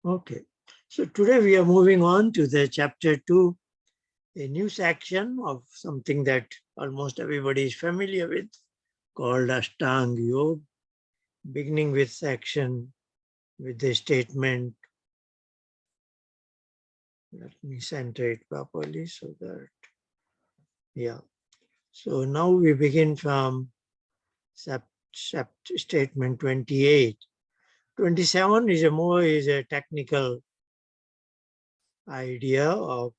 Okay, so today we are moving on to the chapter 2, a new section of something that almost everybody is familiar with, called Ashtanga Yoga, beginning with section with the statement. Let me center it properly so that, yeah. So now we begin from statement 28. 27 is a technical idea of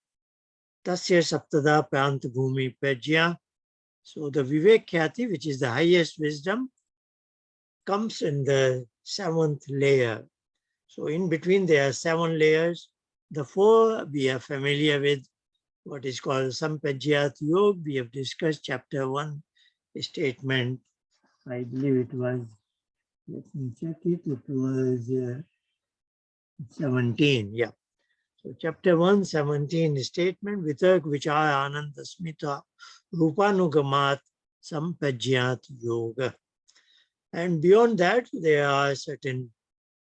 Tasya Saptada Pranta Bhumi Prajya. So the Vivek Khyati, which is the highest wisdom, comes in the 7th layer. So in between there are 7 layers. The 4 we are familiar with, what is called Sampajyat Yoga. We have discussed chapter 1 statement. I believe it was, let me check it, it was 17, yeah. So chapter 1, 17 statement, Vitark Vichara Ananda Smita Rupanugamat Sampajyat Yoga. And beyond that, there are certain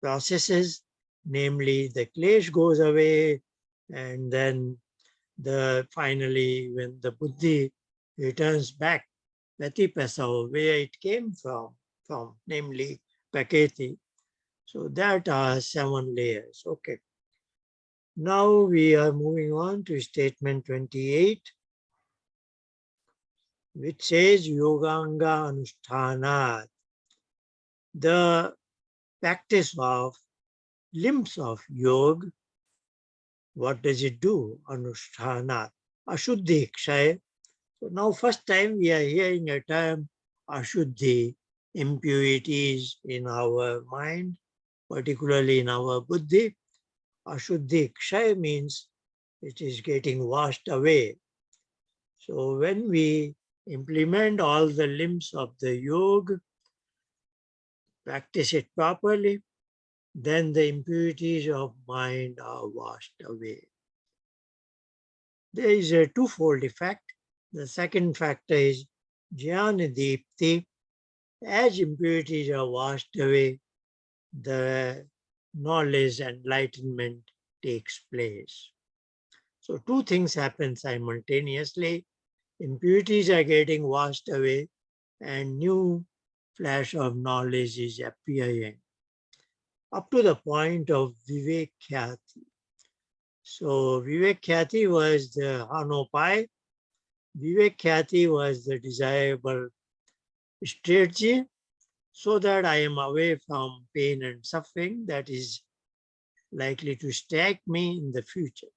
processes, namely the klesh goes away, and then finally when the buddhi returns back, Patipasao, where it came from, namely Praketi. So that are 7 layers. Okay. Now we are moving on to statement 28, which says Yoganga Anushthanat, the practice of limbs of yoga. What does it do? Anushthanat, Ashuddhi Kshaya. So now first time we are hearing a term Ashuddhi, impurities in our mind, particularly in our buddhi. Ashuddhi Kshaya means it is getting washed away. So when we implement all the limbs of the yoga, practice it properly, then the impurities of mind are washed away. There is a twofold effect. The second factor is Jnana-Deepti. As impurities are washed away, the knowledge and enlightenment takes place. So two things happen simultaneously. Impurities are getting washed away and new flash of knowledge is appearing up to the point of Vivek Khyati. So Vivek Khyati was the Hanopai. Vivek Khyati was the desirable strategy so that I am away from pain and suffering that is likely to stag me in the future.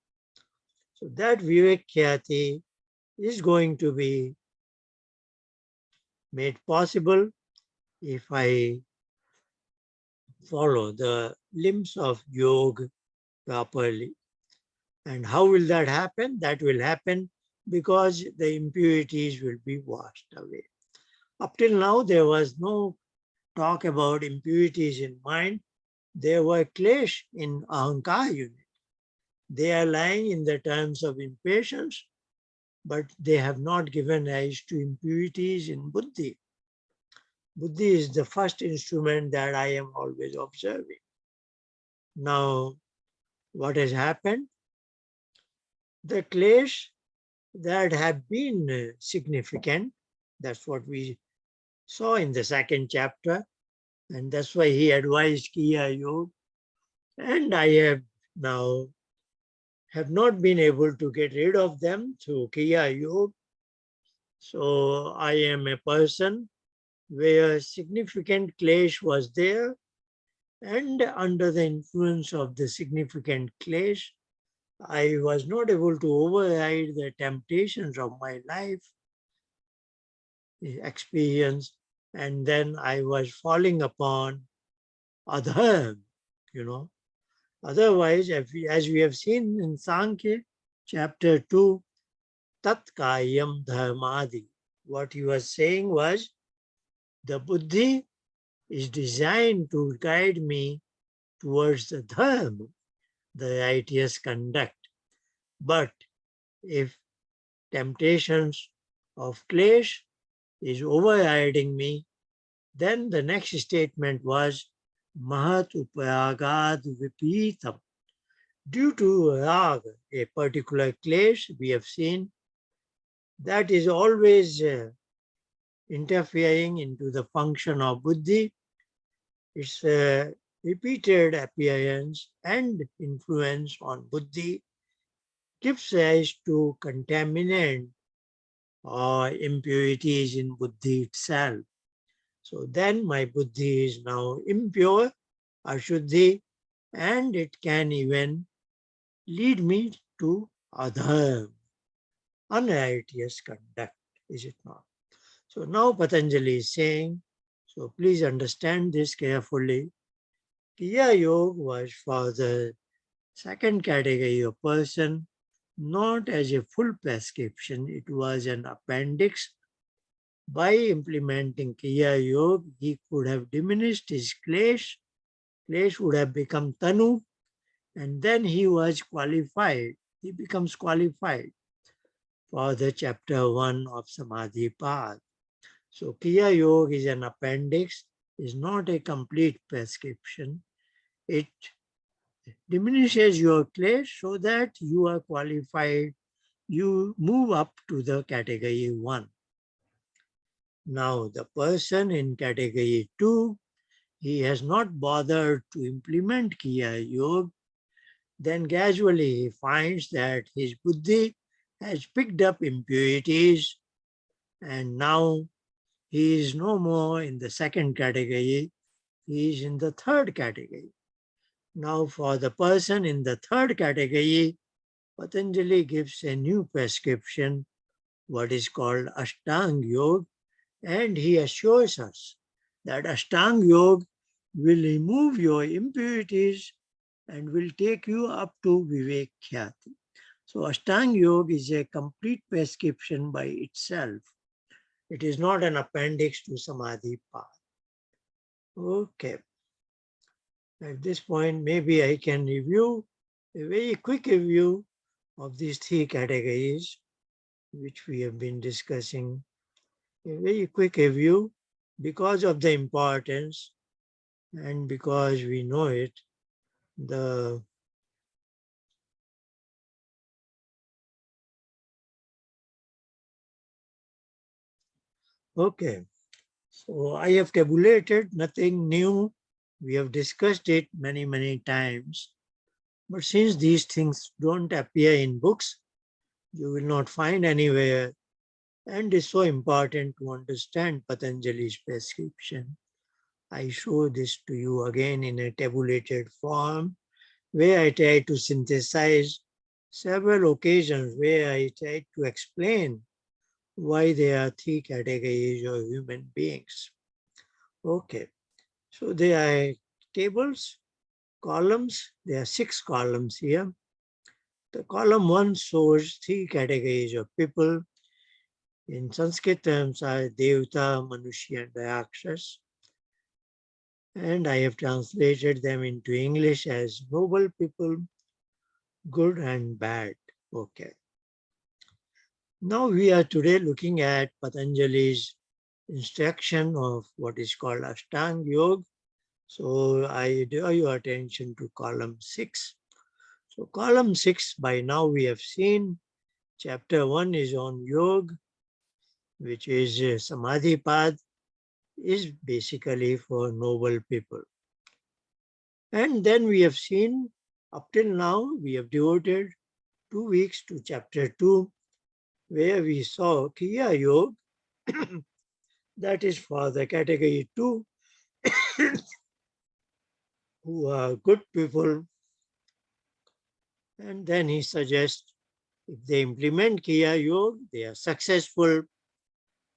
So that Vivek Khyati is going to be made possible if I follow the limbs of yoga properly. And how will that happen? That will happen because the impurities will be washed away. Up till now, there was no talk about impurities in mind. There were klesh in ahankar unit. They are lying in the terms of impatience, but they have not given rise to impurities in buddhi. Buddhi is the first instrument that I am always observing. Now, what has happened? The klesh that have been significant, that's what we saw in the second chapter, and that's why he advised Kriya Yoga. And I have not been able to get rid of them through Kriya Yoga. So I am a person where significant klesh was there, and under the influence of the significant klesh, I was not able to override the temptations of my life experience, and then I was falling upon adharma, you know. Otherwise, as we have seen in Samkhya, chapter 2, Tat Kayam Dharmadi, what he was saying was, the buddhi is designed to guide me towards the dharma, the righteous conduct. But if temptations of klesh is overriding me, then the next statement was Mahat upayagad vipitam. Due to rag, a particular clash we have seen, that is always interfering into the function of buddhi. Its repeated appearance and influence on buddhi gives rise to contaminant or impurities in buddhi itself. So then my buddhi is now impure, ashuddhi, and it can even lead me to adharma, unrighteous conduct, is it not? So now Patanjali is saying, so please understand this carefully. Kriya Yoga was for the second category of person, not as a full prescription, it was an appendix. By implementing Kriya Yoga, he could have diminished his klesh. Klesh would have become Tanu, and then he was qualified. He becomes qualified for the chapter 1 of Samadhi path. So Kriya Yoga is an appendix, is not a complete prescription. It diminishes your klesh so that you are qualified. You move up to the category 1. Now the person in category 2, he has not bothered to implement Kriya Yoga. Then gradually he finds that his buddhi has picked up impurities, and now he is no more in the second category, he is in the third category. Now for the person in the third category, Patanjali gives a new prescription, what is called Ashtanga Yoga, and he assures us that Ashtanga Yoga will remove your impurities and will take you up to Vivek Khyati. So Ashtanga Yoga is a complete prescription by itself. It is not an appendix to Samadhi path. Okay. At this point, maybe I can review a very quick review of these three categories, which we have been discussing. A very quick review because of the importance and because we know it. The okay. So I have tabulated nothing new. We have discussed it many times. But since these things don't appear in books, you will not find anywhere, and it's so important to understand Patanjali's prescription. I show this to you again in a tabulated form, where I try to synthesize several occasions where I try to explain why there are three categories of human beings. Okay, so there are tables, columns. There are 6 columns here. The column 1 shows 3 categories of people. In Sanskrit terms are Devta, Manushya, and Rakshas. And I have translated them into English as noble people, good and bad. Okay. Now we are today looking at Patanjali's instruction of what is called Ashtanga Yoga. So I draw your attention to column 6. So column 6, by now we have seen chapter 1 is on yoga, which is Samadhi path, is basically for noble people. And then we have seen, up till now, we have devoted 2 weeks to chapter 2, where we saw Kriya Yoga, that is for the category 2, who are good people. And then he suggests if they implement Kriya Yoga, they are successful,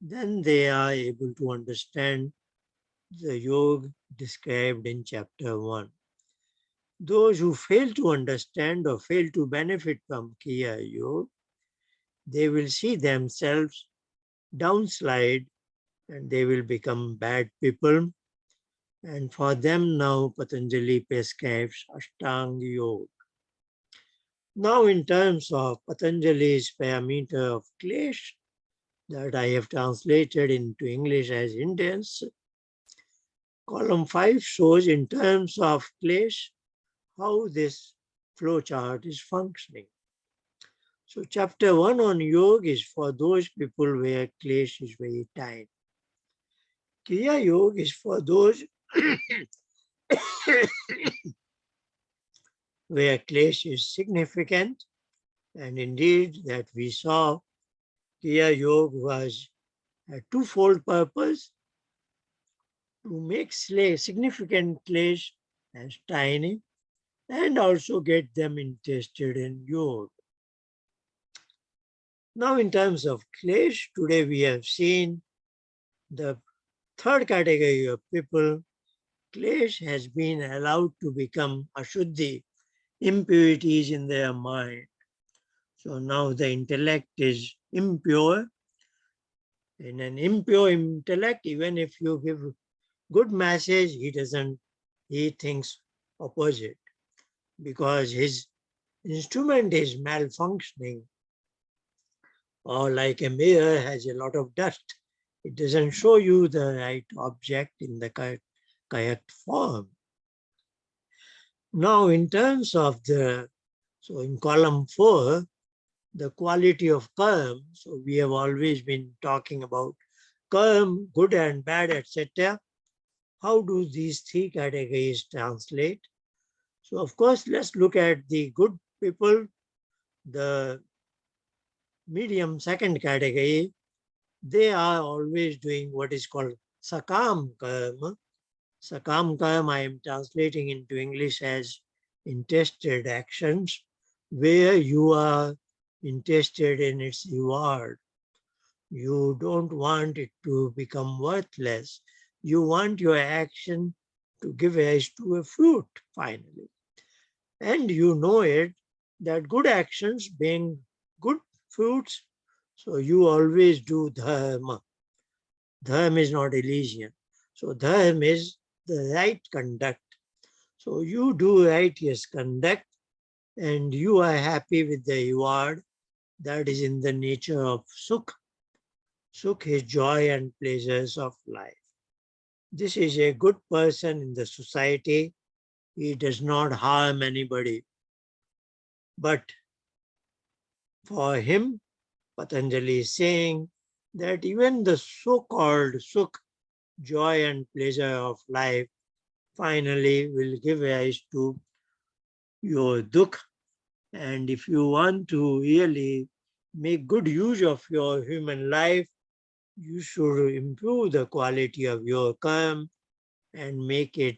then they are able to understand the yoga described in chapter 1. Those who fail to understand or fail to benefit from Kriya Yoga, they will see themselves downslide and they will become bad people. And for them now Patanjali prescribes Ashtanga Yoga. Now in terms of Patanjali's parameter of klesh, that I have translated into English as Indians, Column 5 shows in terms of clash how this flowchart is functioning. So chapter 1 on yoga is for those people where clash is very tiny. Kriya yoga is for those where clash is significant, and indeed that we saw Kriya yoga was a twofold purpose: to make significant clash as tiny and also get them interested in yoga. Now, in terms of clash, today we have seen the third category of people. Clash has been allowed to become ashuddhi, impurities in their mind. So now the intellect is impure. In an impure intellect, even if you give good message, he thinks opposite, because his instrument is malfunctioning, or like a mirror has a lot of dust. It doesn't show you the right object in the correct form. Now, in terms of so in column 4, the quality of karma. So we have always been talking about karma, good and bad, etc. How do these three categories translate? So of course, let's look at the good people, the medium second category. They are always doing what is called sakam karma. Sakam karma I am translating into English as interested actions, where you are interested in its reward. You don't want it to become worthless. You want your action to give rise to a fruit finally. And you know it, that good actions being good fruits, so you always do dharma. Dharma is not religion. So dharma is the right conduct. So you do righteous conduct and you are happy with the reward that is in the nature of sukh. Sukh is joy and pleasures of life. This is a good person in the society. He does not harm anybody. But for him, Patanjali is saying that even the so-called sukh, joy and pleasure of life, finally will give rise to your dukh. And if you want to really make good use of your human life, you should improve the quality of your karma and make it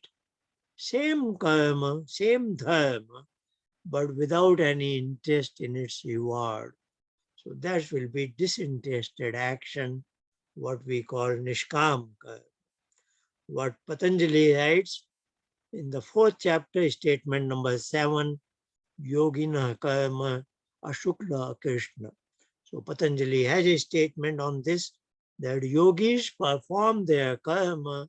same karma, same dharma, but without any interest in its reward. So that will be disinterested action, what we call nishkam karma. What Patanjali writes in the 4th chapter, statement number 7, yogina karma ashukla krishna. So Patanjali has a statement on this, that yogis perform their karma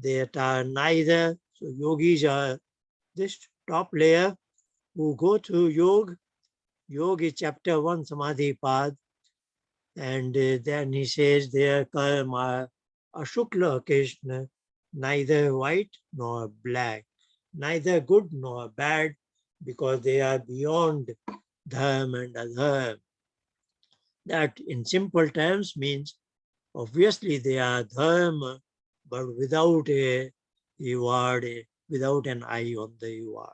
that are neither, so yogis are this top layer who go through yoga. Yoga is chapter 1, Samadhi Pad, and then he says their karma ashukla krishna, neither white nor black, neither good nor bad, because they are beyond dharma and adharma. That in simple terms means obviously they are dharma, but without a reward, without an eye on the reward.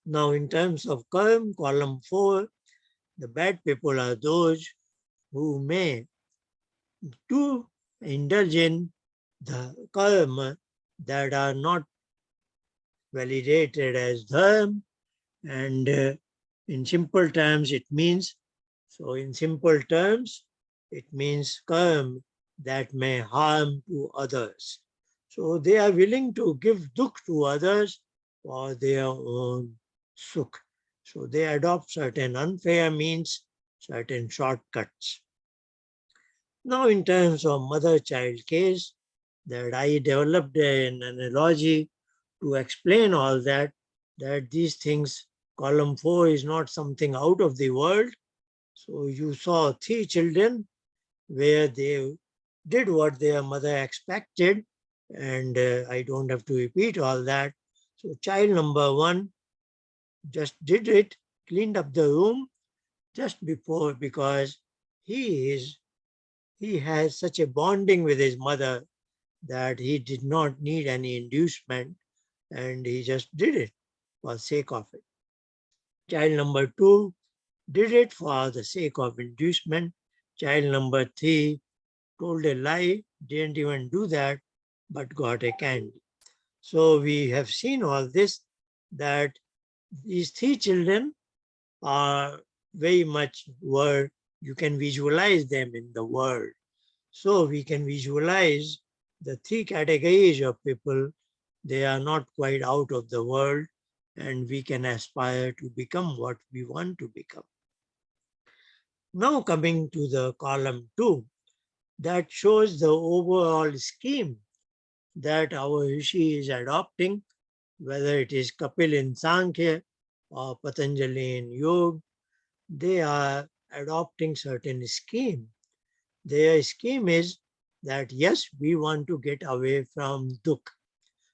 Now, in terms of karma, column 4, the bad people are those who may do indulge in the karma that are not validated as dharma, and in simple terms it means, so in simple terms it means karma that may harm to others. So they are willing to give dukh to others for their own sukh. So they adopt certain unfair means, certain shortcuts. Now, in terms of mother-child case, that I developed an analogy to explain all that, that these things, column 4 is not something out of the world. So you saw 3 children where they did what their mother expected, and I don't have to repeat all that. So child number 1 just did it, cleaned up the room just before, because he is he has such a bonding with his mother that he did not need any inducement, and he just did it for the sake of it. Child number 2 did it for the sake of inducement. Child number 3 told a lie, didn't even do that, but got a candy. So we have seen all this, that these 3 children are very much word, you can visualize them in the world. So we can visualize the 3 categories of people. They are not quite out of the world, and we can aspire to become what we want to become. Now coming to the column 2, that shows the overall scheme that our Rishi is adopting, whether it is Kapil in Samkhya or Patanjali in Yoga. They are adopting certain scheme. Their scheme is that yes, we want to get away from dukkha.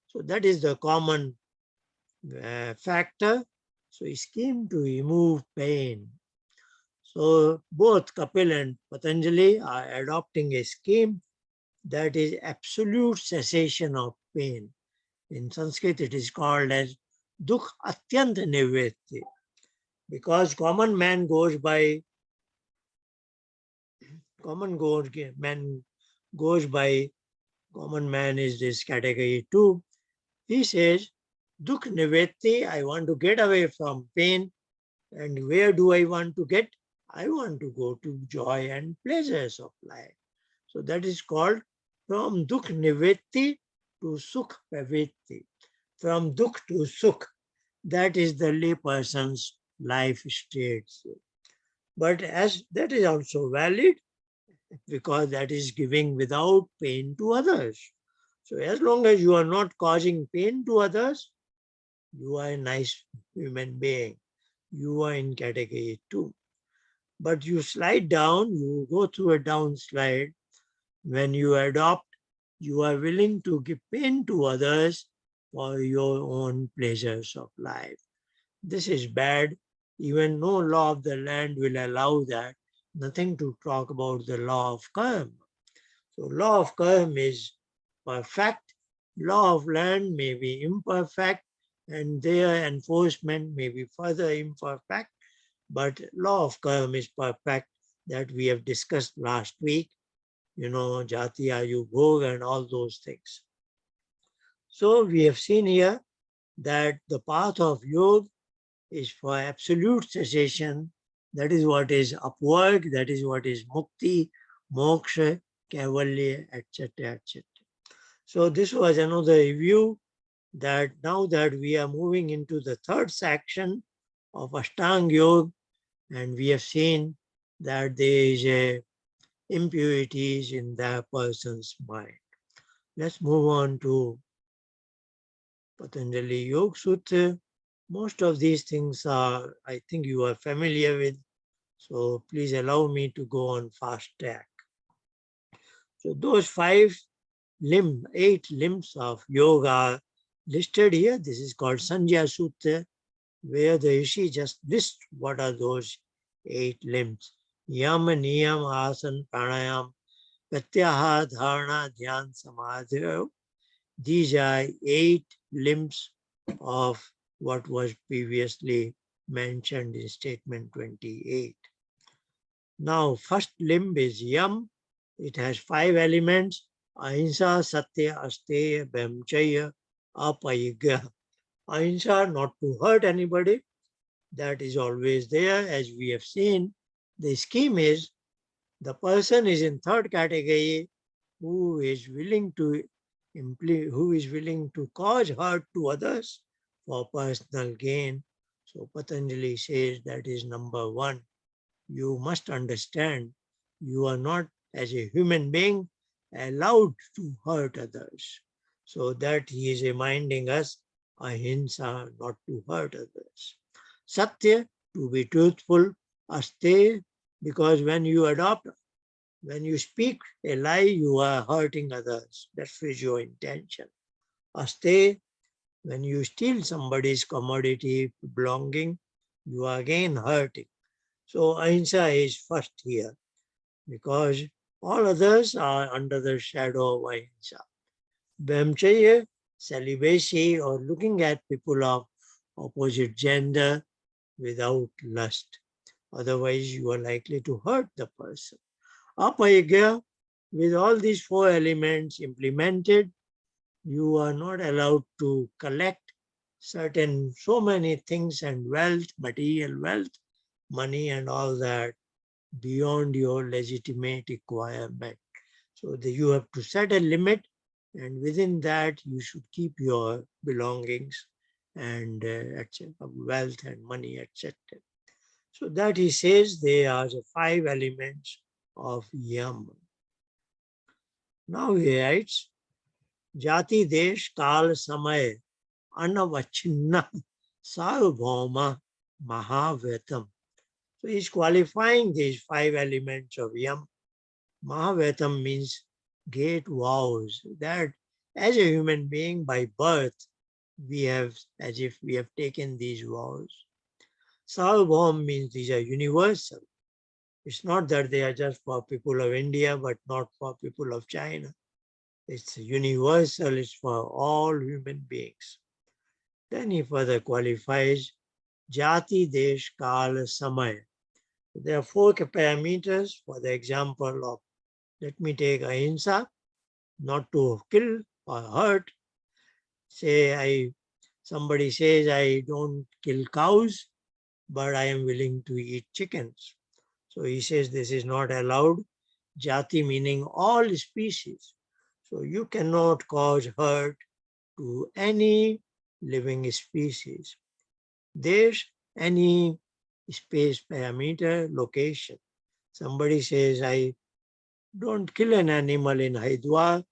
So that is the common factor. So scheme to remove pain. So both Kapil and Patanjali are adopting a scheme that is absolute cessation of pain. In Sanskrit, it is called as dukh atyant nivritti, because man goes by common man is this category 2. He says, dukh nivritti, I want to get away from pain. And where do I want to get? I want to go to joy and pleasures of life. So that is called from dukh nivritti to sukh pravitti. From dukh to sukh. That is the layperson's life state. But as that is also valid, because that is giving without pain to others. So as long as you are not causing pain to others, you are a nice human being. You are in category 2. But you slide down, you go through a downslide. When you adopt, you are willing to give pain to others for your own pleasures of life. This is bad. Even no law of the land will allow that. Nothing to talk about the law of karma. So law of karma is perfect. Law of land may be imperfect, and their enforcement may be further imperfect. But law of karma is perfect, that we have discussed last week, jati, ayu, bhog, and all those things. So we have seen here that the path of yoga is for absolute cessation. That is what is upward, that is what is mukti, moksha, kaivalya, etc., etc. So this was another review, that now that we are moving into the third section of Ashtanga Yoga, and we have seen that there is a impurities in that person's mind. Let's move on to Patanjali Yoga Sutra. Most of these things are, I think you are familiar with, so please allow me to go on fast track. So those 8 limbs of yoga are listed here. This is called Sanjaya Sutra, where the Rishi just lists what are those 8 limbs. Yam, Niyam, Asan, Pranayam, Pratyaha, Dharana, Dhyan, Samadhi. These are 8 limbs of what was previously mentioned in statement 28. Now, first limb is Yam. It has 5 elements: Ahimsa, Satya, Asteya, Brahmacharya, Apayigya. Ahimsa, not to hurt anybody. That is always there, as we have seen. The scheme is the person is in third category, who is willing to cause hurt to others for personal gain. So Patanjali says that is number 1. You must understand you are not, as a human being, allowed to hurt others. So that he is reminding us, ahimsa, not to hurt others. Satya, to be truthful. Aste, because when you adopt When you speak a lie, you are hurting others. That is your intention. Aste, when you steal somebody's commodity belonging, you are again hurting. So ahimsa is first here because all others are under the shadow of ahimsa. Brahmacharya, celibacy, or looking at people of opposite gender without lust. Otherwise, you are likely to hurt the person. Apayagya, with all these four elements implemented, you are not allowed to collect so many things and wealth, material wealth, money and all that beyond your legitimate requirement. So you have to set a limit, and within that you should keep your belongings and etc., wealth and money, etc. So that he says they are the five elements of yam. Now he writes, Jati Desh Kal Samay Anavachinna Sarvabhauma Mahavetam. So he's qualifying these five elements of yam. Mahavetam means great vows that as a human being by birth, we have, as if we have taken these vows. Sarvabhaum means these are universal. It's not that they are just for people of India, but not for people of China. It's universal, it's for all human beings. Then he further qualifies Jati, Desh, Kal, Samay. There are four parameters for the example of, let me take ahimsa, not to kill or hurt. Somebody says, I don't kill cows, but I am willing to eat chickens. So he says this is not allowed. Jati meaning all species. So you cannot cause hurt to any living species. There's any space parameter location. Somebody says, I don't kill an animal in Haridwar,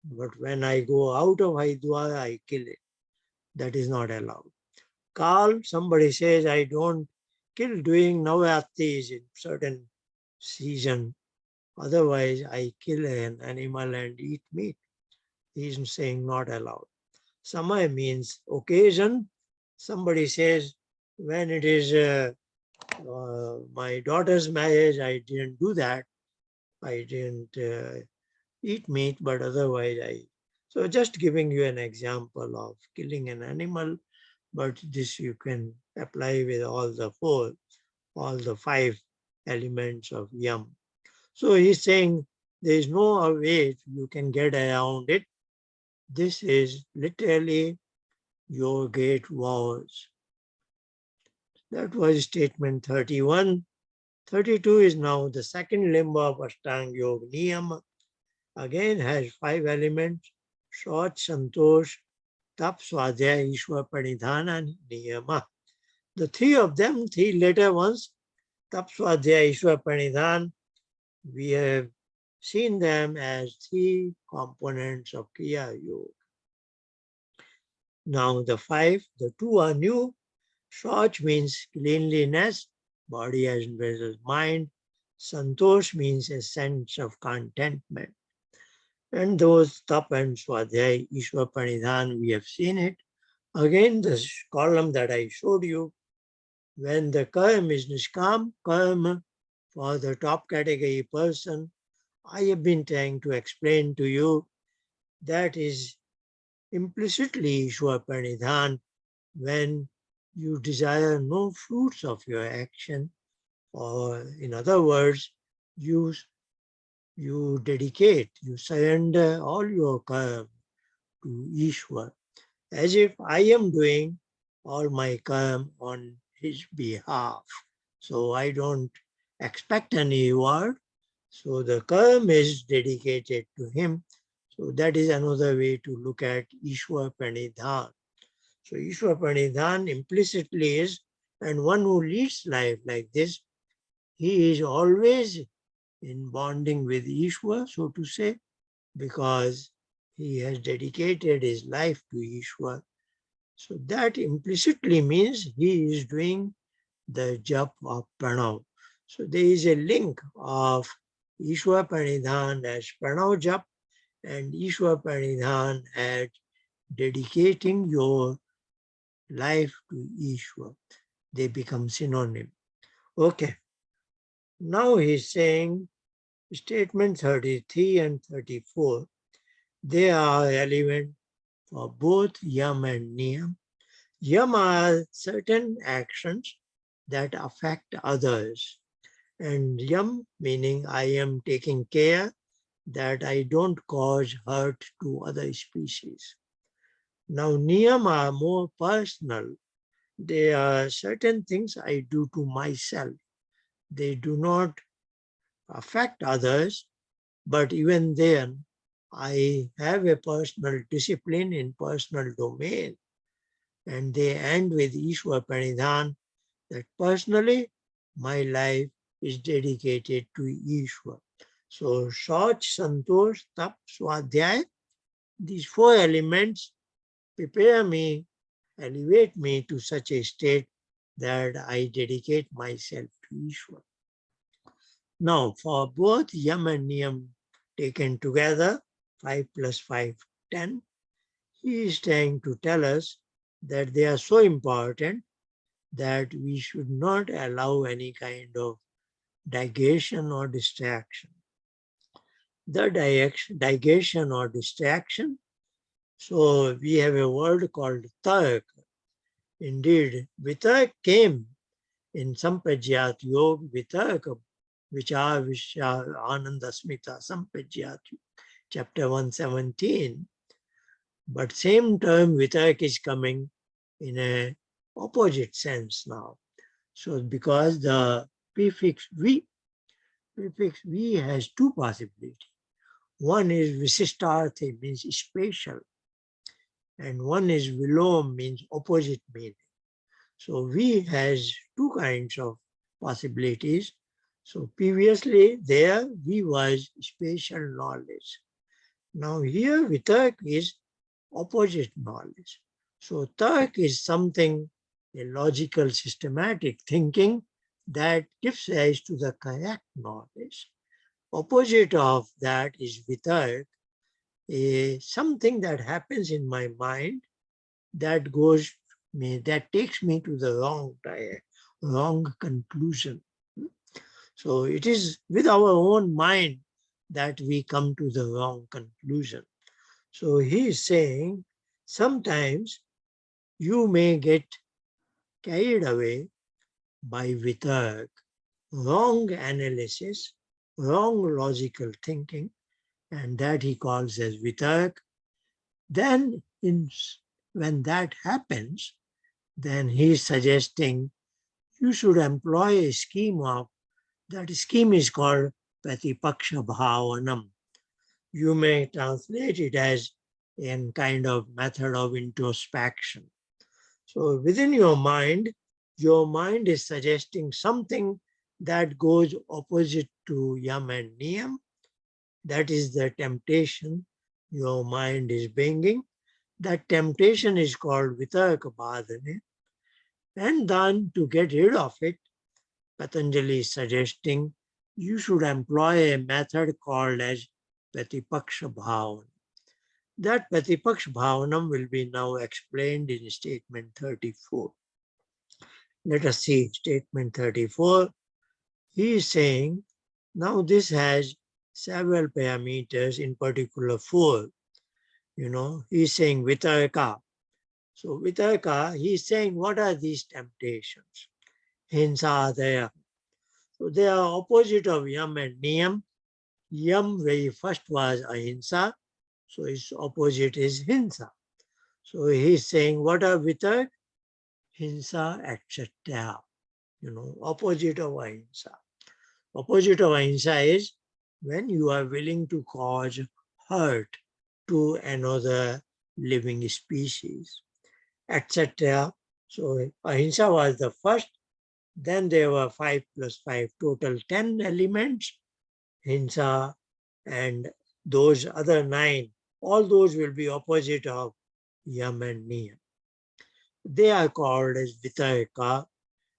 but when I go out of Haridwar, I kill it. That is not allowed. Kal, somebody says, I don't kill during Navaratris in certain season. Otherwise, I kill an animal and eat meat. He is saying not allowed. Samay means occasion. Somebody says, when it is my daughter's marriage, I didn't do that. I didn't eat meat, but otherwise I. So just giving you an example of killing an animal, but this you can apply with all the four, all the five elements of yam. So he's saying there is no way you can get around it. This is literally your great vows. That was statement 31. 32 is now the second limb of Ashtanga Yoga Niyama. Again has five elements: Shauch, Santosh, Tap, Swadhyaya, Ishwar, Pranidhana, and Niyama. The three of them, three later ones, Tap, Swadhyaya, Ishwar, Pranidhan, we have seen them as three components of Kriya Yoga. Now the five, the two are new. Shauch means cleanliness, body as well as mind. Santosh means a sense of contentment. And those tap and swadhyay, Ishwar Pranidhan, we have seen it. Again, the column that I showed you, when the karma is nishkam, karma for the top category person, I have been trying to explain to you that is implicitly Ishwar Pranidhan when you desire no fruits of your action, or in other words, you dedicate, you surrender all your karma to Ishwar, as if I am doing all my karma on his behalf. So I don't expect any reward. So the karma is dedicated to him. So that is another way to look at Ishwar Pranidhan. So Ishwar Pranidhan implicitly is, and one who leads life like this, he is always in bonding with Ishwar, so to say, because he has dedicated his life to Ishwar. So that implicitly means he is doing the jap of pranav. So there is a link of Ishwar Pranidhan as Pranav Jap and Ishwar Pranidhan as dedicating your life to Ishwar. They become synonym. Okay. Now he's saying statement 33 and 34. They are relevant for both yam and niyam. Yam are certain actions that affect others. And yam meaning I am taking care that I don't cause hurt to other species. Now niyam are more personal. They are certain things I do to myself. They do not affect others, but even then, I have a personal discipline in personal domain. And they end with Ishwar Pranidhan, that personally, my life is dedicated to Ishwar. So, Shauch, Santosh, Tap, Swadhyay, these four elements prepare me, elevate me to such a state that I dedicate myself to Ishwar. Now, for both Yam and Niyam taken together, 5 plus 5, 10, he is trying to tell us that they are so important that we should not allow any kind of digression or distraction. The digression or distraction, so we have a word called tark. Indeed, vitark came in Sampajaat Yoga, vitark, Vichar Ananda Smita Sampajaat, chapter 117. But same term vitark is coming in a opposite sense now. So because the prefix V has two possibilities. One is Visishtarthi, means spatial, and one is Vilom, means opposite meaning. So V has two kinds of possibilities. So previously there V was spatial knowledge. Now here Vitark is opposite knowledge. So Tark is something, a logical systematic thinking that gives rise to the correct knowledge. Opposite of that is Vitark, something that happens in my mind that takes me to the wrong conclusion. So it is with our own mind that we come to the wrong conclusion. So he is saying sometimes you may get carried away by vitark, wrong analysis, wrong logical thinking, and that he calls as vitark. Then when that happens, then he is suggesting you should employ a scheme of, that scheme is called Pratipaksha Bhavanam. You may translate it as a kind of method of introspection. So within your mind is suggesting something that goes opposite to yam and niyam. That is the temptation your mind is bringing. That temptation is called vitarka badhane. And then to get rid of it, Patanjali is suggesting you should employ a method called as Pratipaksha Bhavan. That Pratipaksha Bhavanam will be now explained in statement 34. Let us see statement 34. He is saying, now this has several parameters, in particular 4. He is saying vitarka. So vitarka, he is saying, what are these temptations? Hinsa adaya. So they are opposite of yam and niyam. Yam very first was ahimsa, so its opposite is hinsa. So he is saying, what are vitark? Hinsa, etc. Opposite of ahimsa. Opposite of ahimsa is when you are willing to cause hurt to another living species, etc. So ahimsa was the first. Then there were 5 plus 5, total 10 elements. Hinsa and those other 9, all those will be opposite of yam and niyam. They are called as vitarka.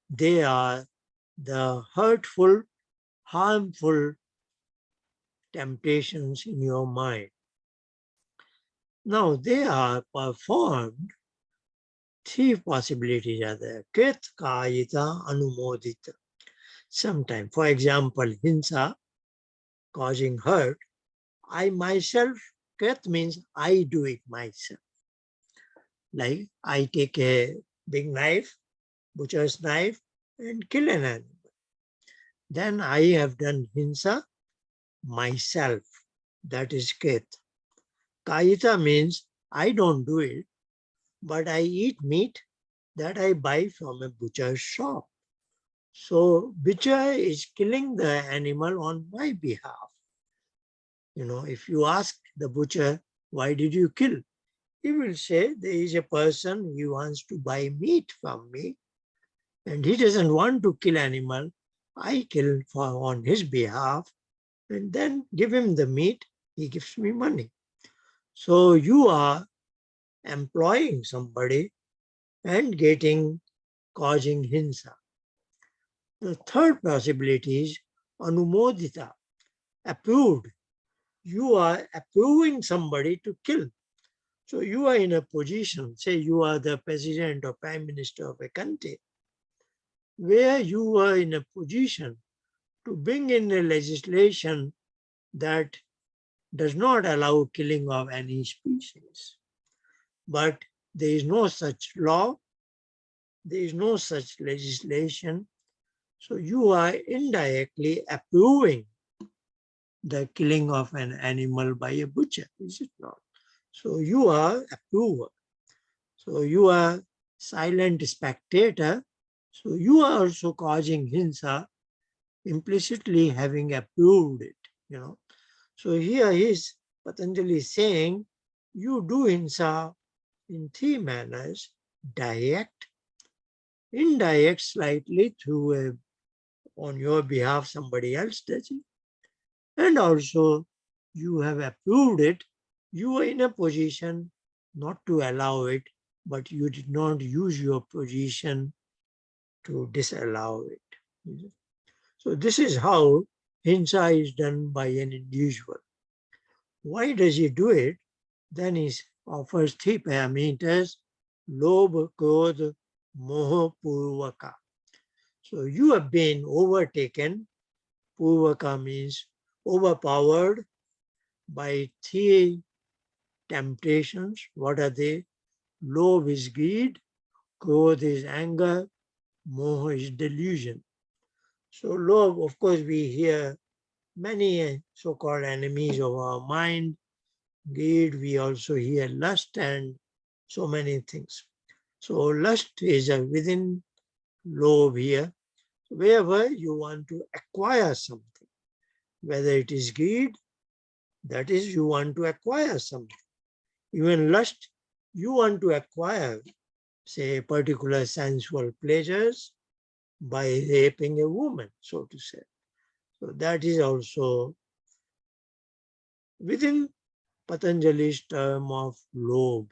They are the hurtful, harmful temptations in your mind. Now they are performed. Three possibilities are there. Krit, Kayita, Anumodita. Sometimes, for example, Hinsa, causing hurt, I myself, Krit means I do it myself. Like I take a big knife, butcher's knife, and kill an animal. Then I have done Hinsa myself. That is Krit. Kayita means I don't do it, but I eat meat that I buy from a butcher's shop. So butcher is killing the animal on my behalf. If you ask the butcher, why did you kill? He will say, there is a person, he wants to buy meat from me and he doesn't want to kill animal. I kill on his behalf and then give him the meat. He gives me money. So you are employing somebody and causing hinsa. The third possibility is anumodita, approved. You are approving somebody to kill. So you are in a position, say you are the president or prime minister of a country, where you are in a position to bring in a legislation that does not allow killing of any species. But there is no such law, there is no such legislation. So you are indirectly approving the killing of an animal by a butcher, is it not? So you are approver. So you are silent spectator. So you are also causing hinsa, implicitly having approved it. So here is Patanjali saying, you do hinsa in three manners: direct, indirect, slightly through on your behalf somebody else does it, and also you have approved it. You are in a position not to allow it, but you did not use your position to disallow it. So this is how hinsa is done by an individual. Why does he do it? Then he offers three parameters: lobha, krodha, moha, purvaka. So you have been overtaken. Purvaka means overpowered by three temptations. What are they? Lobh is greed, krodha is anger, moha is delusion. So lobh, of course, we hear many so-called enemies of our mind. Greed, we also hear lust and so many things. So lust is within lobh here. Wherever you want to acquire something, whether it is greed, that is you want to acquire something. Even lust, you want to acquire, say, particular sensual pleasures by raping a woman, so to say. So that is also within Patanjali's term of lobh.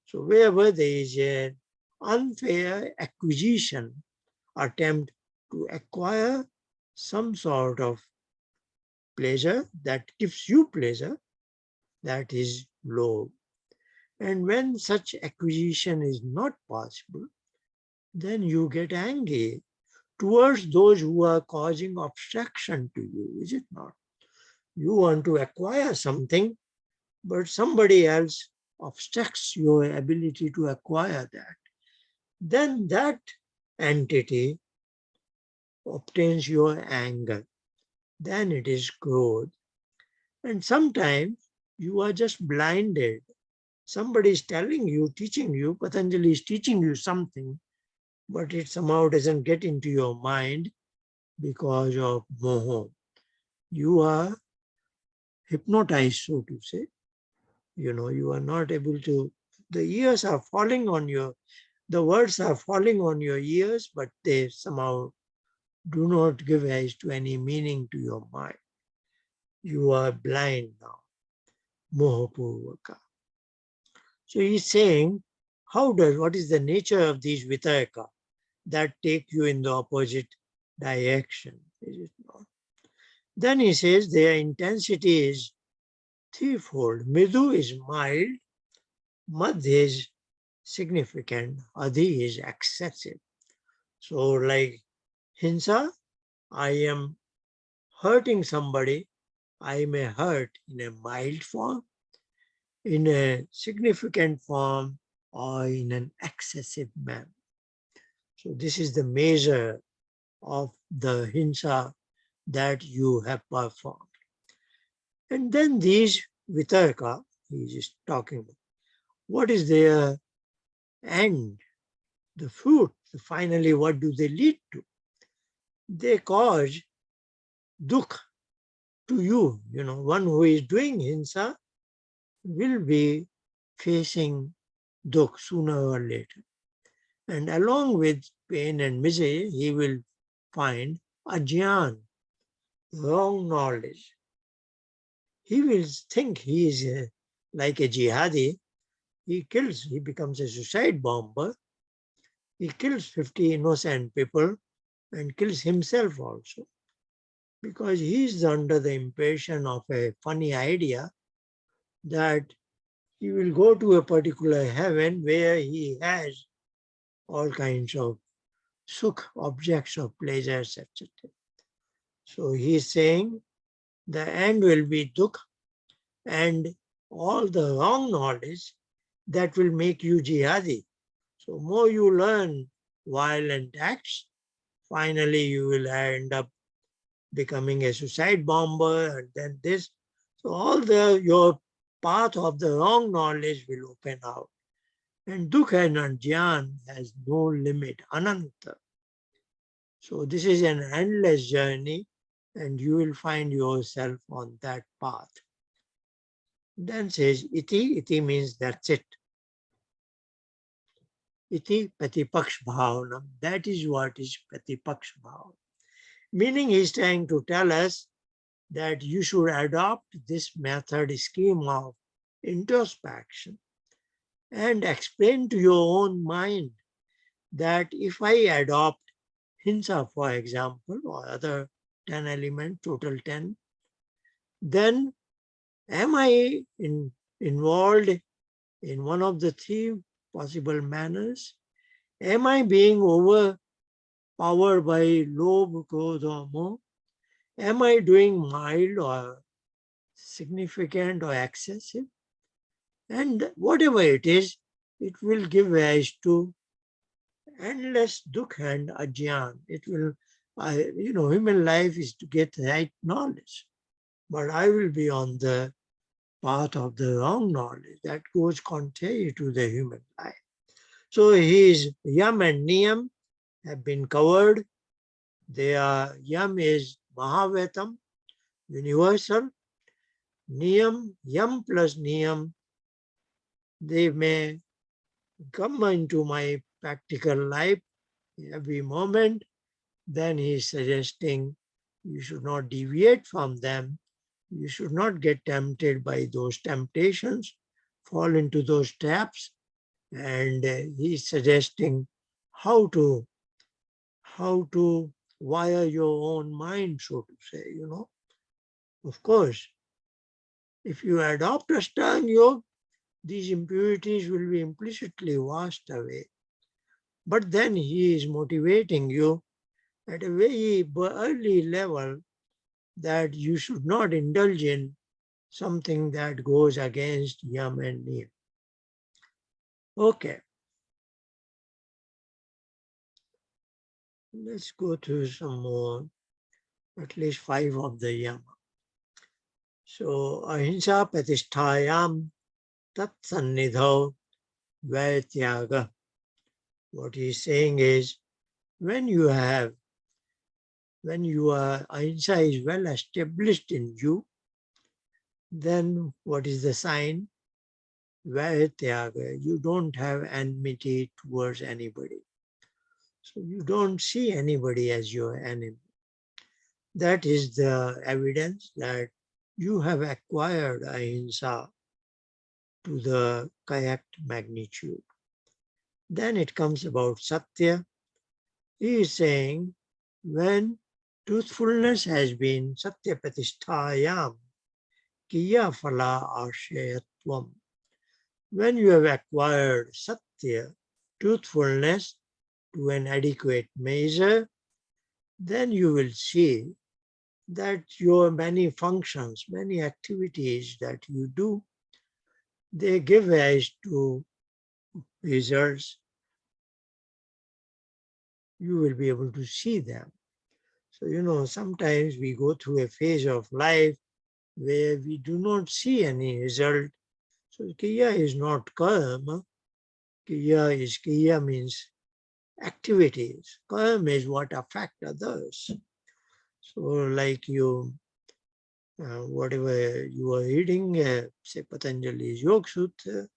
So wherever there is an unfair acquisition, attempt to acquire some sort of pleasure that gives you pleasure, that is lobh. And when such acquisition is not possible, then you get angry towards those who are causing obstruction to you, is it not? You want to acquire something, but somebody else obstructs your ability to acquire that. Then that entity obtains your anger. Then it is growth. And sometimes you are just blinded. Somebody is telling you, teaching you, Patanjali is teaching you something, but it somehow doesn't get into your mind because of moho. You are hypnotized, so to say. You are not able to, the ears are falling on the words are falling on your ears, but they somehow do not give rise to any meaning to your mind. You are blind now, mohapurvaka. So he's saying, what is the nature of these vitarka that take you in the opposite direction? Is it not? Then he says their intensity is threefold. Mridu is mild, Madh is significant, Adhi is excessive. So like Hinsa, I am hurting somebody, I may hurt in a mild form, in a significant form, or in an excessive manner. So this is the measure of the Hinsa that you have performed. And then these Vitarka, he is talking about, what is their end, the fruit, finally what do they lead to? They cause dukh to you. One who is doing Hinsa will be facing dukh sooner or later. And along with pain and misery, he will find ajnan, wrong knowledge. He will think he is like a jihadi. He becomes a suicide bomber. He kills 50 innocent people and kills himself also. Because he is under the impression of a funny idea that he will go to a particular heaven where he has all kinds of sukh, objects of pleasures, etc. So he is saying the end will be dukh and all the wrong knowledge that will make you jihadi. So more you learn violent acts, finally you will end up becoming a suicide bomber and then this. So all your path of the wrong knowledge will open out. And dukha and jnana has no limit, ananta. So this is an endless journey and you will find yourself on that path. Then says iti means that's it. Iti patipaksh bhavana. That is what is patipaksh bhavana. Meaning he's trying to tell us that you should adopt this method scheme of introspection and explain to your own mind that if I adopt Hinsa, for example, or other 10 elements, total 10, then am I involved in one of the three possible manners? Am I being overpowered by lobh, krodha, or moh? Am I doing mild or significant or excessive? And whatever it is, it will give rise to endless dukh and ajyan. It will, human life is to get right knowledge. But I will be on the path of the wrong knowledge that goes contrary to the human life. So his yam and niyam have been covered. Yam is Mahavetam, universal. Yam plus niyam, they may come into my practical life every moment. Then he is suggesting you should not deviate from them. You should not get tempted by those temptations, fall into those traps. And he is suggesting how to wire your own mind, so to say. Of course, if you adopt Ashtanga Yoga, these impurities will be implicitly washed away. But then he is motivating you at a very early level that you should not indulge in something that goes against yam and niyam. Okay. Let's go through some more, at least 5 of the yama. So, ahimsa pratisthayam tat sannidho vaityaga. What he's saying is, when your ahimsa is well established in you, then what is the sign? Vaityaga. You don't have enmity towards anybody. So you don't see anybody as your enemy. That is the evidence that you have acquired ahimsa to the correct magnitude. Then it comes about satya. He is saying when Truthfulness has been Satyapatisthayam Kiya Phala Ashayatvam. When you have acquired Satya, truthfulness, to an adequate measure, then you will see that your many functions, many activities that you do, they give rise to results. You will be able to see them. So, sometimes we go through a phase of life where we do not see any result. So Kriya is not karma. Kriya means activities. Karma is what affect others. So like whatever you are reading, say Patanjali's Yoga Sutra,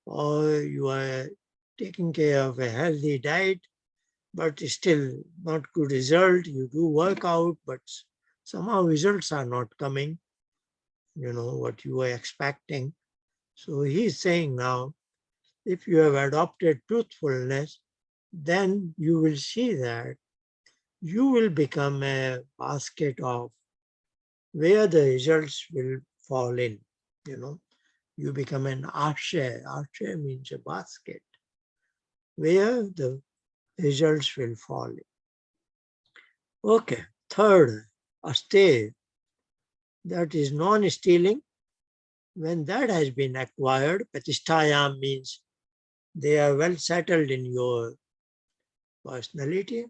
or you are taking care of a healthy diet, but still not good result. You do work out, but somehow results are not coming, what you were expecting. So he's saying now, if you have adopted truthfulness, then you will see that you will become a basket of where the results will fall in. You become an ashay. Ashay means a basket where the results will fall in. Okay, third, astay, that is non-stealing. When that has been acquired, patisthayam means they are well settled in your personality.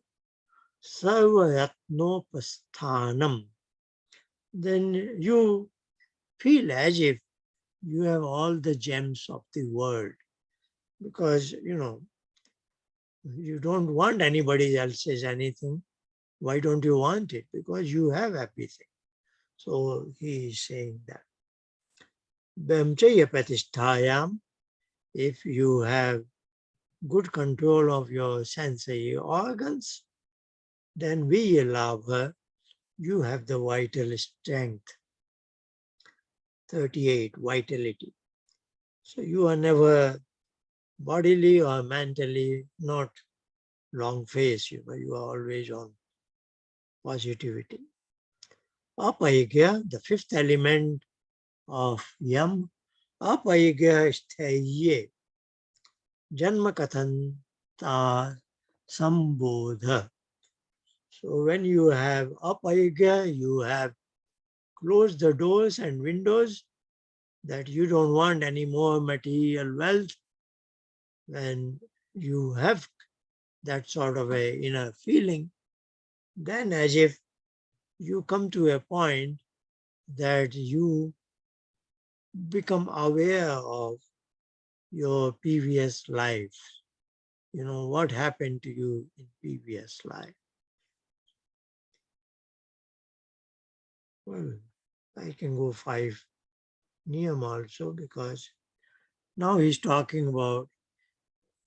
Sarvayatnopasthanam. Then you feel as if you have all the gems of the world because, you don't want anybody else's anything. Why don't you want it? Because you have everything. So he is saying that. Bhamchaya patisthayam, if you have good control of your sensory organs, then viyalabha, you have the vital strength. 38, vitality. So you are never bodily or mentally not long face, you are always on positivity. Apayagya, the fifth element of yam, apayagya sthaiye, janma kathanta sambodha. So when you have apayagya, you have closed the doors and windows that you don't want any more material wealth. When you have that sort of a inner feeling, then as if you come to a point that you become aware of your previous life. What happened to you in previous life. Well, I can go 5 niyam also because now he's talking about,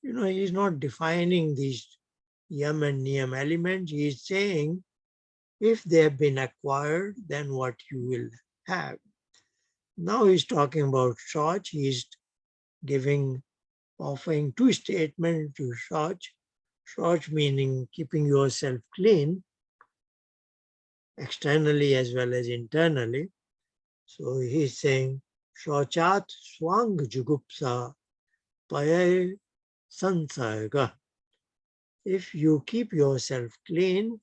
he's not defining these yam and niyam elements. He's saying if they have been acquired, then what you will have. Now he's talking about Shach. He's offering 2 statements to Shach. Shach meaning keeping yourself clean, externally as well as internally. So he's saying, Shochat swang jugupsa payay sansarga. If you keep yourself clean,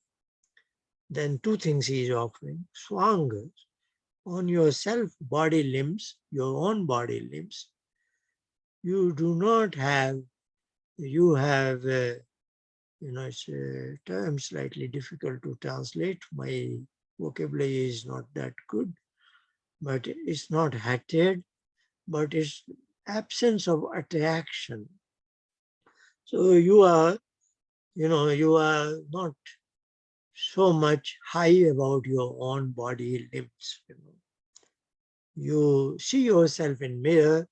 then 2 things he is offering. Swang, on your body limbs, your own body limbs, you do not have, you have, it's a term slightly difficult to translate. My vocabulary is not that good, but it's not hatred, but it's absence of attraction. So you are not so much high about your own body limbs. You see yourself in mirror,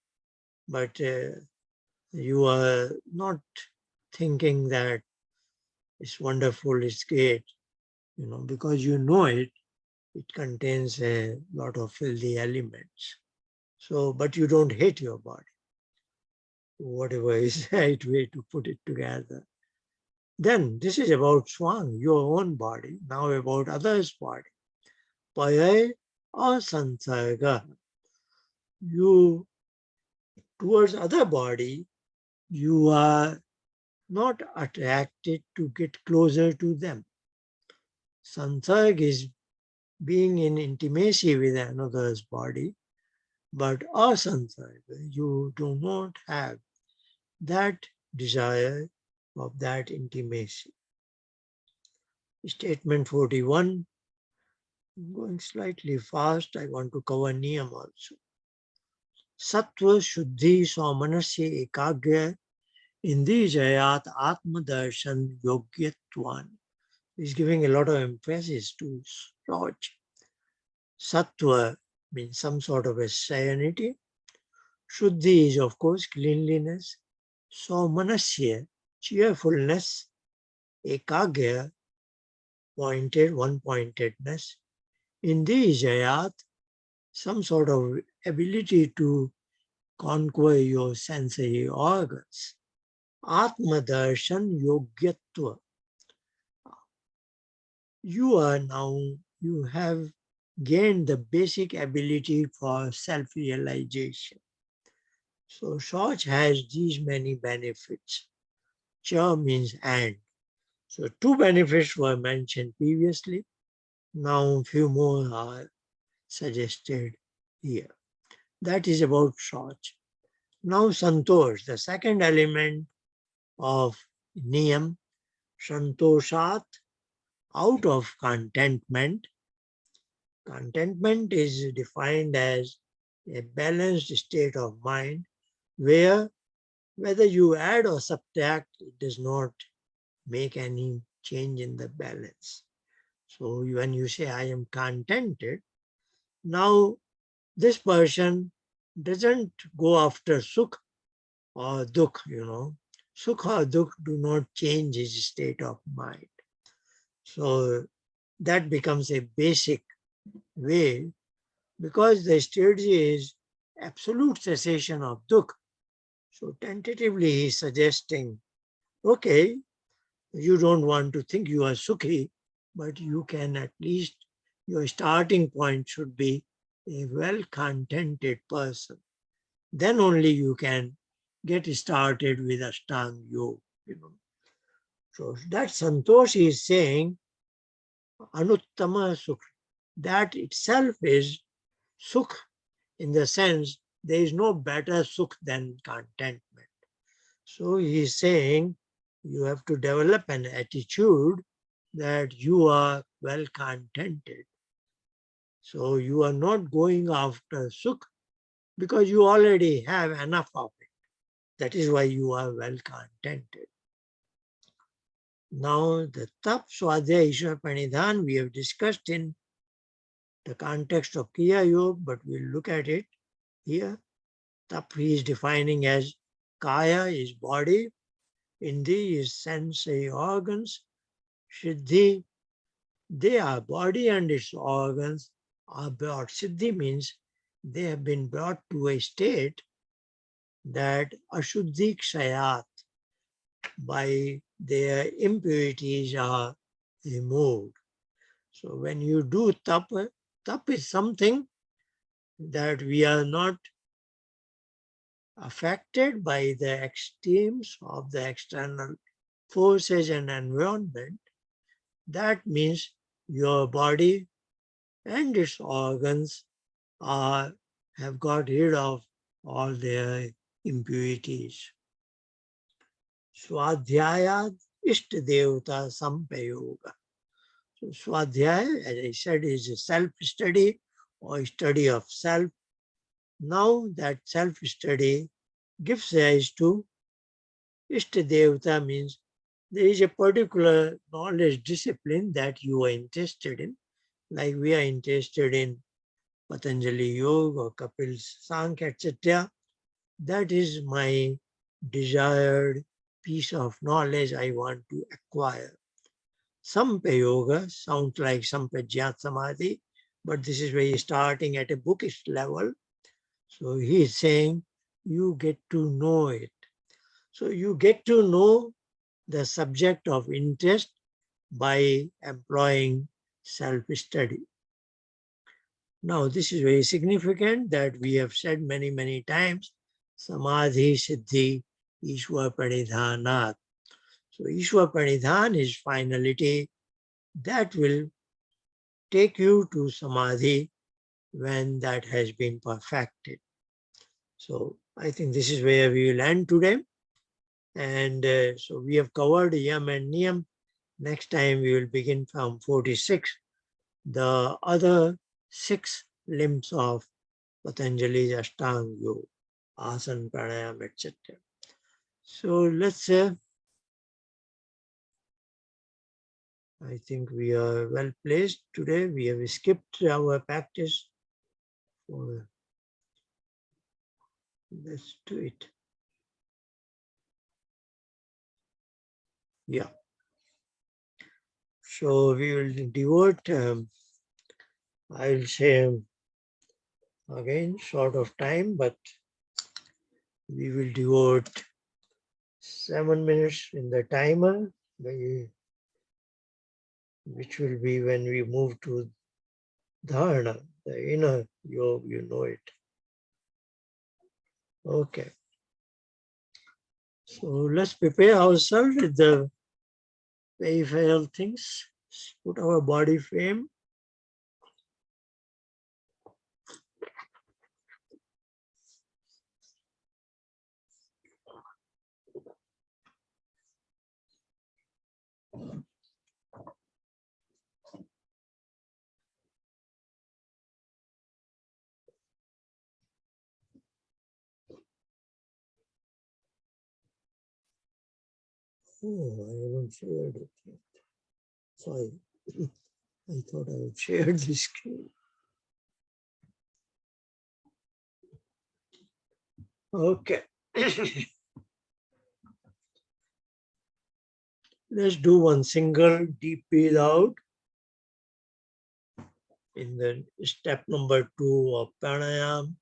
but you are not thinking that it's wonderful, it's great, because it contains a lot of filthy elements. So, but you don't hate your body. Whatever is the right way to put it together. Then this is about swang, your own body. Now about others' body. Payay or sansarga. You, towards other body, you are not attracted to get closer to them. Sansarg is being in intimacy with another's body, but asansarga, you do not have that desire of that intimacy. Statement 41, going slightly fast, I want to cover niyam also. Sattva Shuddhi Swamanasya Ekagya Indi Jayat Atma Darshan Yogyatvan. He's giving a lot of emphasis to Raj. Sattva means some sort of a serenity. Shuddhi is, of course, cleanliness. Swamanasya, cheerfulness. Ekagya, pointed, one-pointedness. Indi Jayat, some sort of ability to conquer your sensory organs. Atma Darshan Yogyatva. You have gained the basic ability for self-realization. So Shauch has these many benefits. Cha means and. So two benefits were mentioned previously. Now a few more are suggested here. That is about Shauch. Now Santosh, the second element of Niyam, Santoshat, out of contentment. Contentment is defined as a balanced state of mind where whether you add or subtract, it does not make any change in the balance. So when you say I am contented, now this person doesn't go after sukh or dukh, Sukh or dukh do not change his state of mind. So that becomes a basic way because the strategy is absolute cessation of dukh. So tentatively he's suggesting, okay, you don't want to think you are sukhi, but you can at least, your starting point should be a well-contented person. Then only you can get started with Ashtanga Yoga. So that Santosh is saying, Anuttama Sukh. That itself is Sukh in the sense there is no better Sukh than contentment. So he is saying you have to develop an attitude that you are well contented. So you are not going after Sukh because you already have enough of it. That is why you are well contented. Now the Tap Swadhyaya Ishwar Pranidhan we have discussed in the context of Kriya Yoga, but we'll look at it here. Tap he is defining as Kaya is body, Indi is sensory organs, Siddhi, they are body and its organs are brought. Siddhi means they have been brought to a state that Ashuddhi Kshayat, by their impurities are removed. So when you do tap, tap is something that we are not affected by the extremes of the external forces and environment. That means your body and its organs have got rid of all their impurities. Swadhyaya Ishtadevata Sampayoga. So Swadhyaya, as I said, is a self-study or study of self. Now that self-study gives rise to Ishtadevata means there is a particular knowledge discipline that you are interested in, like we are interested in Patanjali Yoga or Kapil's Sankhya, etc. That is my desired piece of knowledge I want to acquire. Samkhya Yoga sounds like Sampajñat Samadhi, but this is where you're starting at a bookish level. So he is saying you get to know it. So you get to know the subject of interest by employing self-study. Now, this is very significant that we have said many, many times, Samadhi Siddhi Ishwar Pranidhanat. So, Ishwar Pranidhan is finality that will take you to Samadhi when that has been perfected. So, I think this is where we will end today. And so, we have covered Yam and Niyam. Next time, we will begin from 46, the other 6 limbs of Patanjali's Ashtanga Yoga, Asana, Pranayam, etc. So let's I think we are well placed today. We have skipped our practice. For, let's do it. Yeah. So we will devote, I will say again, short of time, but we will devote 7 minutes in the timer, which will be when we move to Dharana, the inner yoga, you know it. Okay. So let's prepare ourselves with the peripheral things. Put our body frame. Oh, I haven't shared it yet. Sorry. I thought I had shared the screen. Okay. Let's do one single deep breathe out in the step number 2 of pranayam.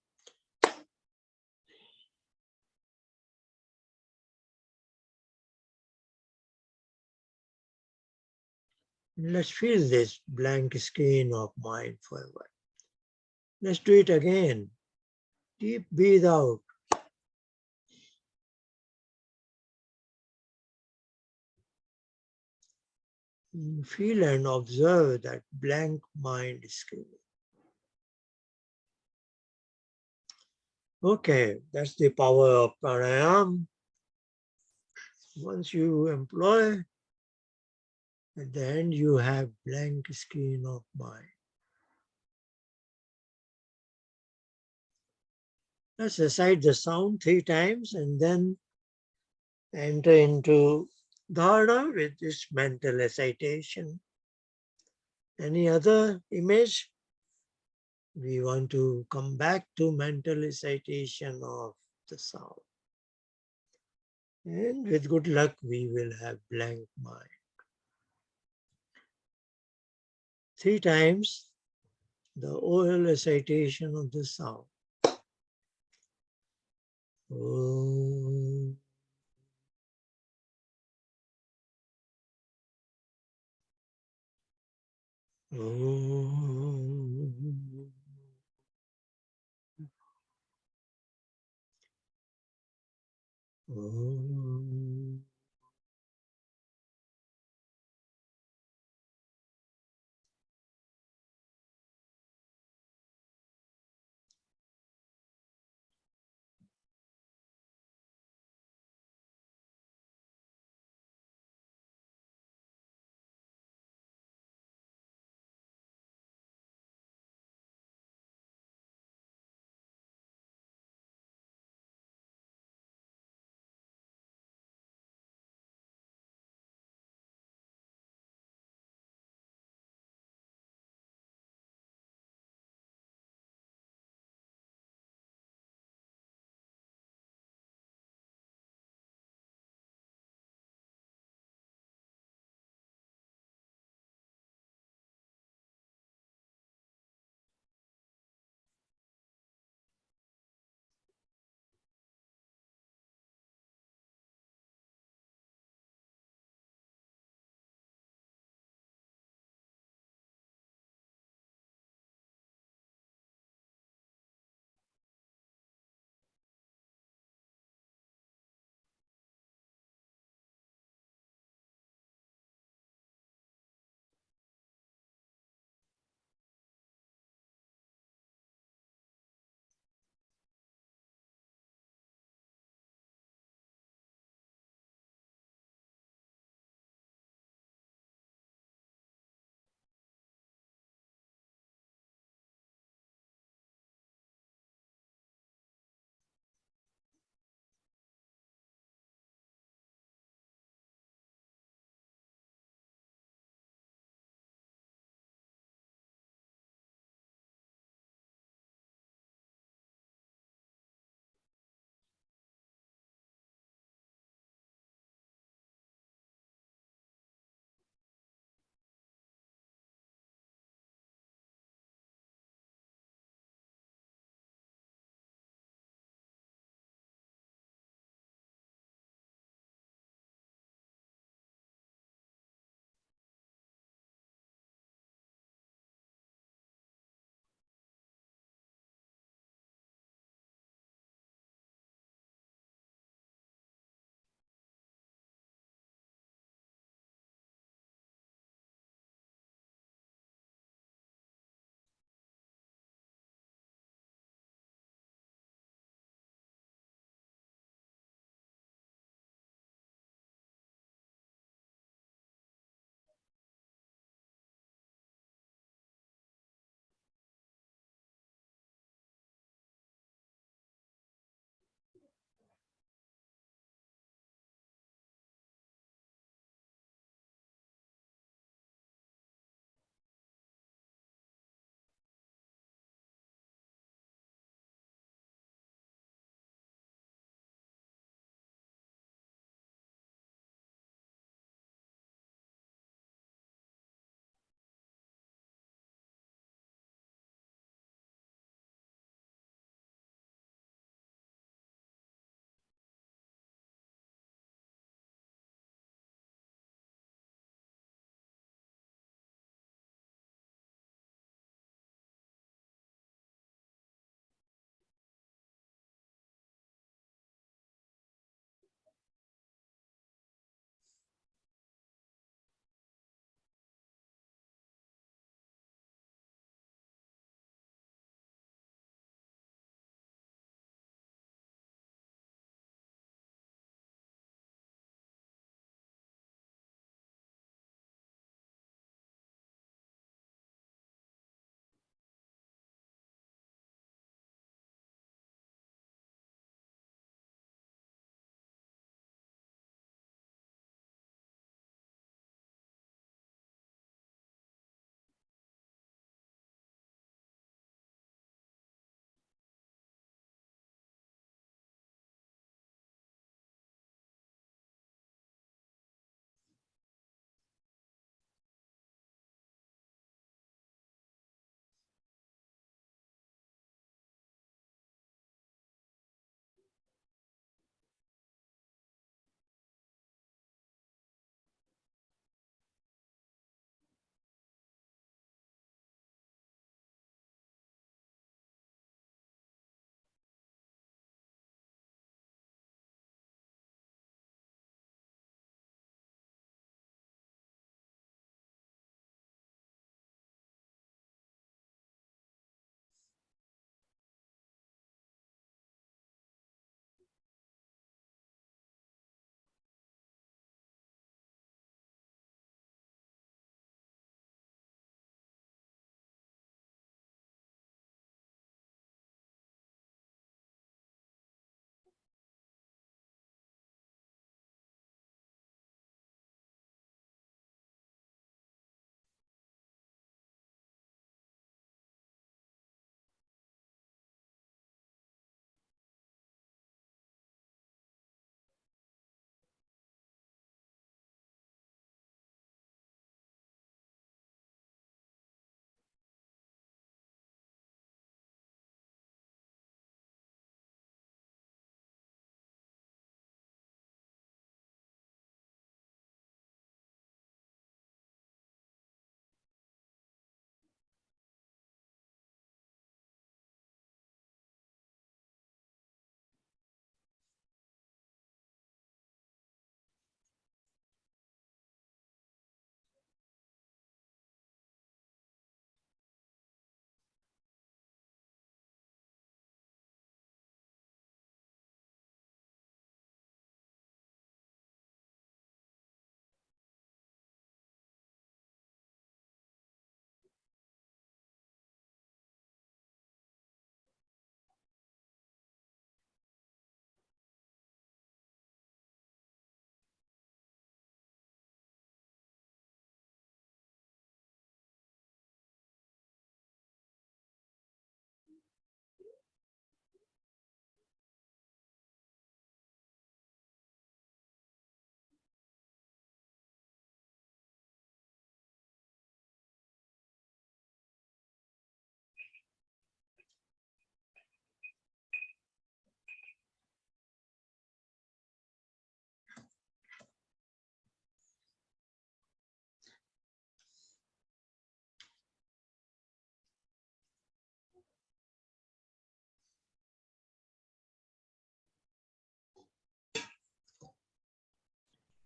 Let's feel this blank screen of mind forever. Let's do it again. Deep breathe out. Feel and observe that blank mind screen. Okay, that's the power of pranayam. Once you employ, at the end you have blank screen of mind. Let's recite the sound 3 times and then enter into dharana with this mental recitation. Any other image? We want to come back to mental recitation of the sound. And with good luck, we will have blank mind. 3 times the oral recitation of the sound. Om. Om. Om.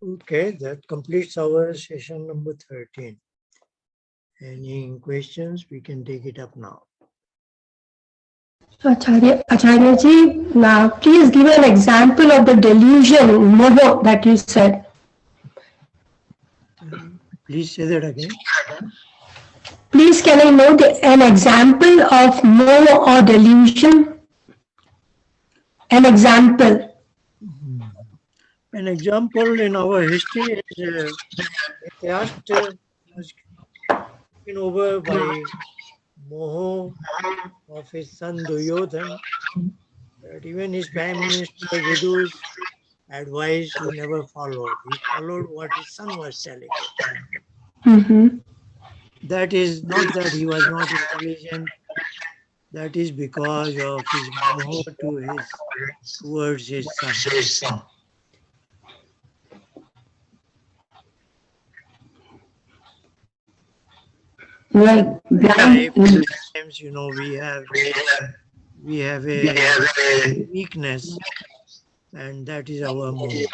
Okay, that completes our session number 13. Any questions? We can take it up now. Acharya ji, now please give an example of the delusion, moho, that you said. Please say that again. Please, can I know an example of moho or delusion? An example. An example in our history is Dhritarashtra was taken over by Moho of his son Duryodhan, but even his prime minister Vidu's advice he never followed. He followed what his son was telling him. Mm-hmm. That is not that he was not intelligent. That is because of his moho towards his son. Like In blind. life, sometimes we have a weakness, and that is our moho.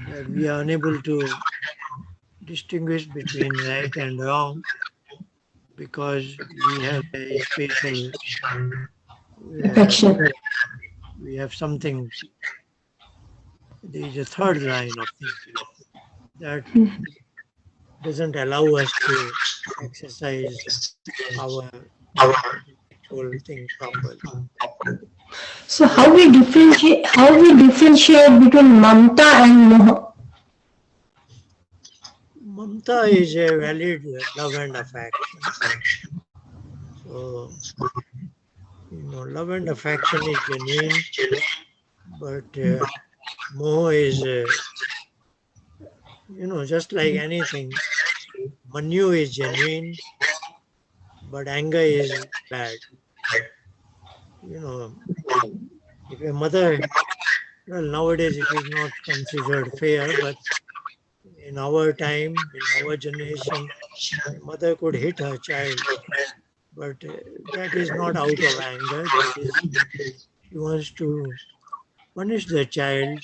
That we are unable to distinguish between right and wrong because we have a spatial, uh, Affection. we have something, there is a third line of thinking that doesn't allow us to exercise our intellectual thing properly. So So, how we differentiate between mamta and moha? Mamta is a valid love and affection. So, love and affection is genuine, but moho is, just like anything, manu is genuine, but anger is bad. You know, if a mother, well, nowadays it is not considered fair, but in our time, in our generation, a mother could hit her child, but that is not out of anger. That is, she wants to punish the child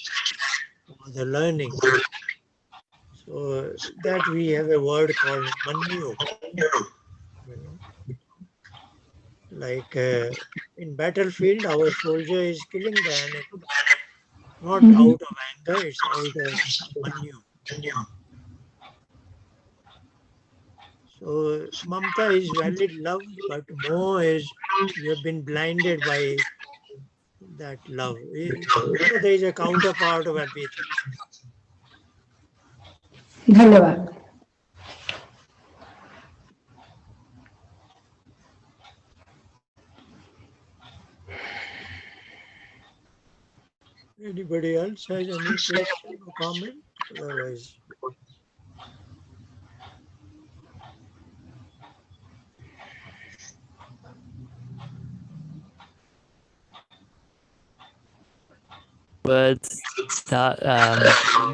for the learning. So that we have a word called manu. You know, like in battlefield, our soldier is killing the enemy, not Mm-hmm. out of anger. It's out of manu. So mamta is valid love, but moh is you have been blinded by that love. There is a counterpart of everything. धन्यवाद. Anybody else has any question or comment? Otherwise, But that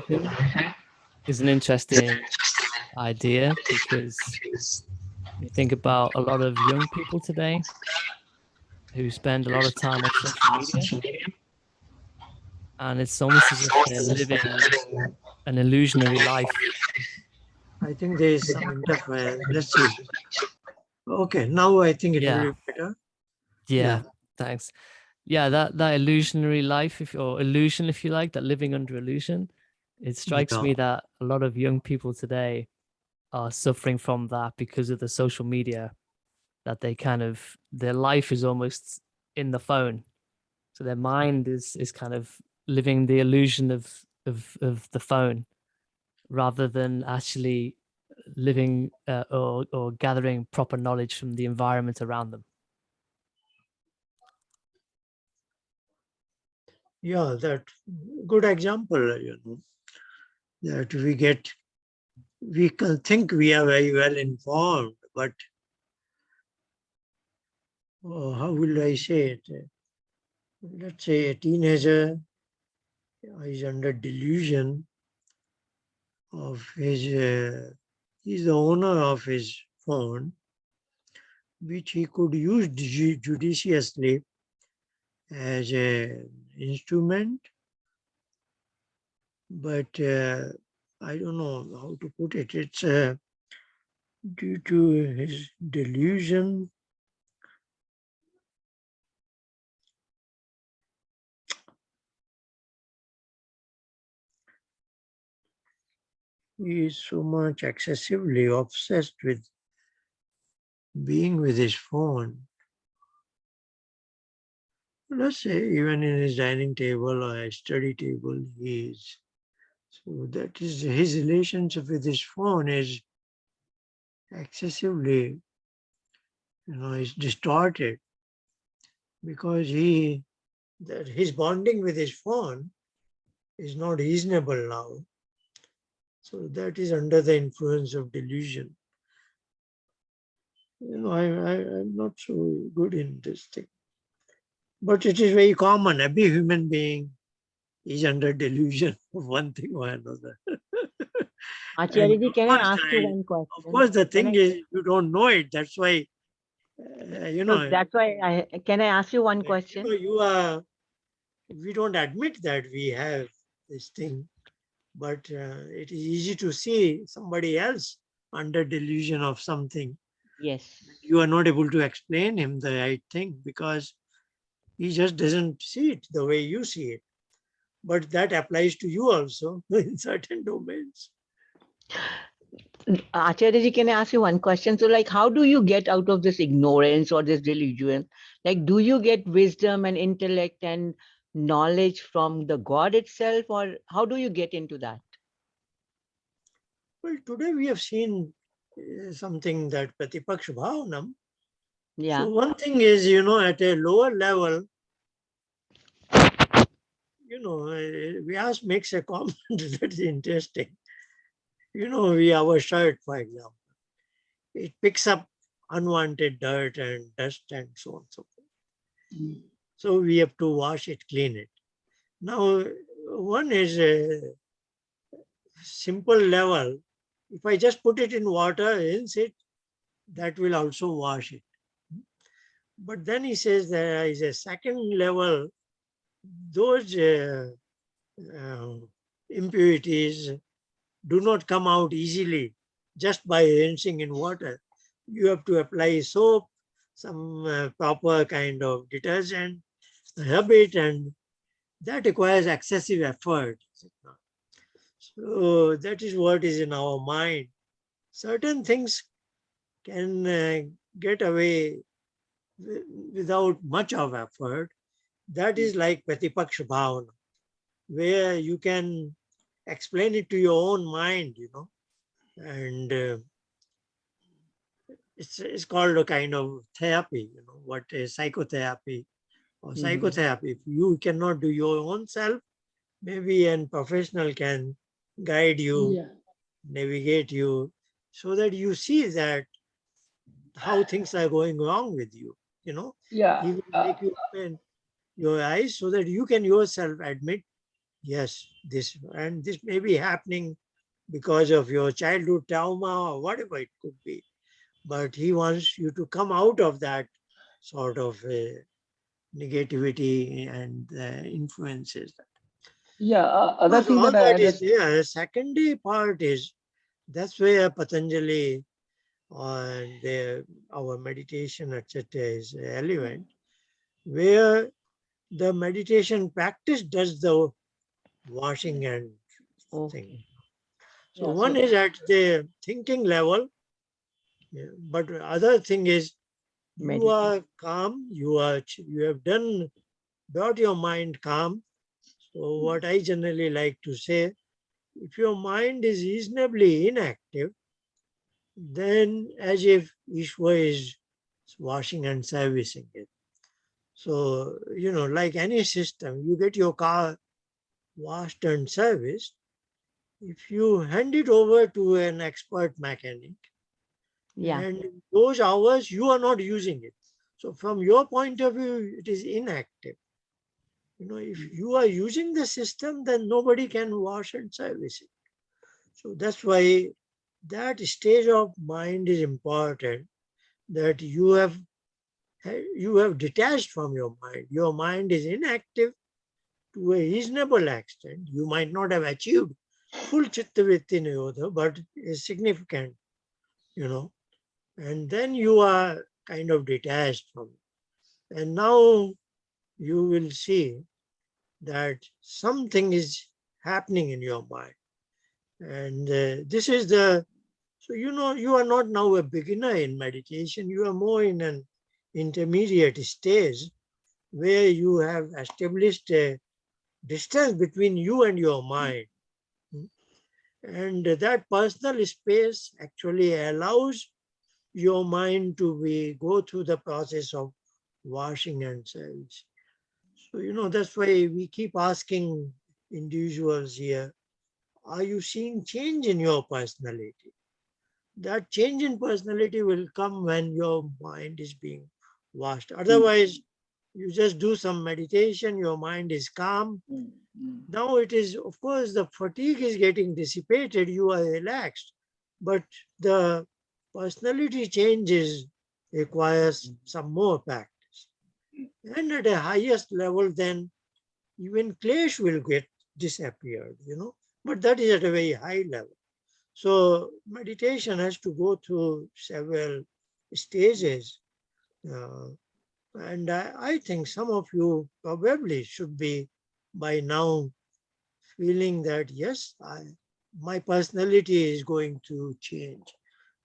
delusion is an interesting idea because you think about a lot of young people today who spend a lot of time on social media, and it's almost as if they're living an illusionary life. I think there is some interference. Let's see. Okay, now I think it Yeah, will be better. yeah. Yeah. Thanks. Yeah, that illusionary life, or illusion, if you like, that living under illusion. It strikes Yeah. me that a lot of young people today are suffering from that because of the social media, that their life is almost in the phone. So their mind is kind of living the illusion of the phone rather than actually living or gathering proper knowledge from the environment around them. Yeah, that good example, that we can think we are very well informed, but how will I say it? Let's say a teenager is under delusion of he's the owner of his phone, which he could use judiciously as an instrument, but I don't know how to put it. It's due to his delusion. He is so much excessively obsessed with being with his phone. Let's say even in his dining table or a study table, he is. So that is his relationship with his phone is excessively, is distorted because that his bonding with his phone is not reasonable now. So that is under the influence of delusion. I'm not so good in this thing. But it is very common. Every human being is under delusion of one thing or another. And Acharya ji, can I ask you one of question? course, the Can thing is, you don't know it. That's why, no, that's why can I ask you one question? we don't admit that we have this thing, but it is easy to see somebody else under delusion of something. Yes. You are not able to explain him the right thing because he just doesn't see it the way you see it. But that applies to you also in certain domains. Acharya ji, can I ask you one question? So, like, how do you get out of this ignorance or this delusion? Like, do you get wisdom and intellect and knowledge from the God itself, or how do you get into that? Well, today we have seen something that Pratipaksh Bhavanam. Yeah. So one thing is, at a lower level, Vyas makes a comment that is interesting. Our shirt, for example, it picks up unwanted dirt and dust and so on and so forth. So we have to wash it, clean it. Now, one is a simple level. If I just put it in water, rinse it, that will also wash it. But then he says there is a second level. Those uh, impurities do not come out easily just by rinsing in water. You have to apply soap, some proper kind of detergent, rub it, and that requires excessive effort. So that is what is in our mind. Certain things can get away without much of effort. That is like Pratipaksha Bhavana, where you can explain it to your own mind, and it's called a kind of therapy, what is psychotherapy or psychotherapy. If you cannot do your own self, maybe a professional can guide you, navigate you, so that you see that how things are going wrong with you. He will make you open your eyes so that you can yourself admit, yes, this may be happening because of your childhood trauma or whatever it could be. But he wants you to come out of that sort of negativity and influences. Other Because thing all that I that added. is there. Secondary part is that's where Patanjali and our meditation, etc., is relevant, where the meditation practice does the washing and thing. Okay. So one is at the thinking level, but other thing is you are calm, you have brought your mind calm. So what I generally like to say, if your mind is reasonably inactive, then as if Ishwa is washing and servicing it. So, like any system, you get your car washed and serviced. If you hand it over to an expert mechanic, Yeah. and those hours you are not using it. So from your point of view, it is inactive. If you are using the system, then nobody can wash and service it. So that's why that stage of mind is important, that you have you have detached from your mind. Your mind is inactive to a reasonable extent. You might not have achieved full chitta vritti nirodha, but is significant, and then you are kind of detached from it. And now you will see that something is happening in your mind. And this is so you are not now a beginner in meditation, you are more in an intermediate stage where you have established a distance between you and your mind. And that personal space actually allows your mind to go through the process of washing and cells. So, that's why we keep asking individuals here, are you seeing change in your personality? That change in personality will come when your mind is being washed. Otherwise, you just do some meditation, your mind is calm. Now it is, of course, the fatigue is getting dissipated, you are relaxed, but the personality changes requires some more practice. And at a highest level, then even clash will get disappeared, but that is at a very high level. So meditation has to go through several stages. Uh, and I think some of you probably should be by now feeling that, yes, my personality is going to change.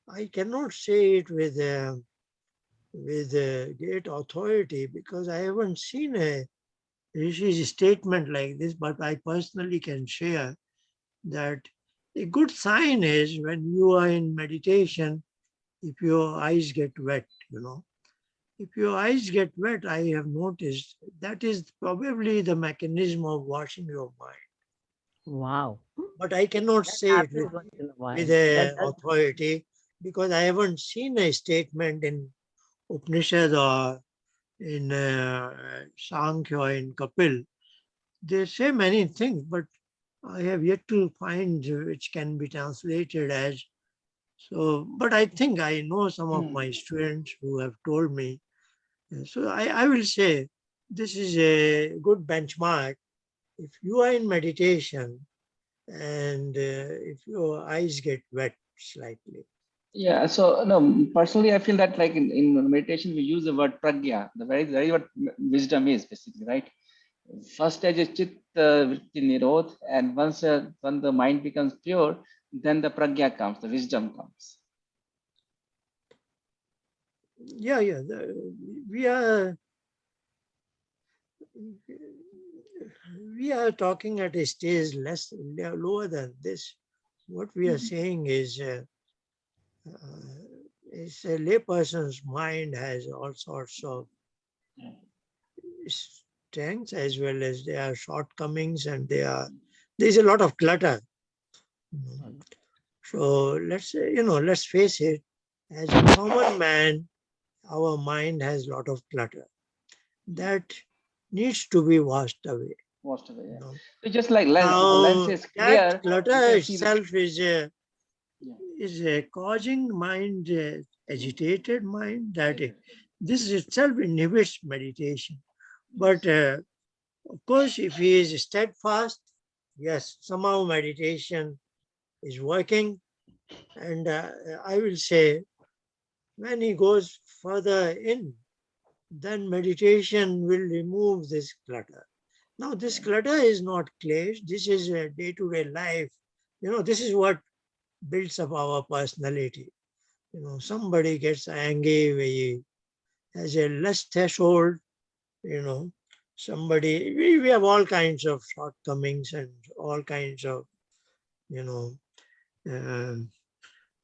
I cannot say it with great authority because I haven't seen a Rishi's statement like this, but I personally can share that a good sign is when you are in meditation, if your eyes get wet. If your eyes get wet, I have noticed that is probably the mechanism of washing your mind. Wow. But I cannot That say it happens once in a while. with That a does. authority because I haven't seen a statement in Upanishad or in Samkhya or in Kapil. They say many things, but I have yet to find which can be translated as so. But I think I know some of my students who have told me. So I will say this is a good benchmark. If you are in meditation and if your eyes get wet slightly. Yeah, so no, personally, I feel that like in meditation, we use the word pragya, the very what wisdom is basically, right? First stage is chit vritti nirodh, and once when the mind becomes pure, then the pragya comes, the wisdom comes. Yeah, we are we are talking at a stage lower than this. What we are saying is a layperson's mind has all sorts of strengths as well as there are shortcomings and there's a lot of clutter. So let's say, let's face it, as a common man, our mind has a lot of clutter that needs to be washed away. Washed away. Yeah. know. So just like lens, if the lens Now is that clear, clutter you can see itself yeah. is causing mind agitated mind that Yes. this itself inhibits meditation. But of course, if he is steadfast, yes, somehow meditation is working. And I will say, when he goes further in, then meditation will remove this clutter. Now, this clutter is not clash. This is a day-to-day life. This is what builds up our personality. Somebody gets angry, he has a less threshold, you know. We have all kinds of shortcomings and all kinds of, you know, uh,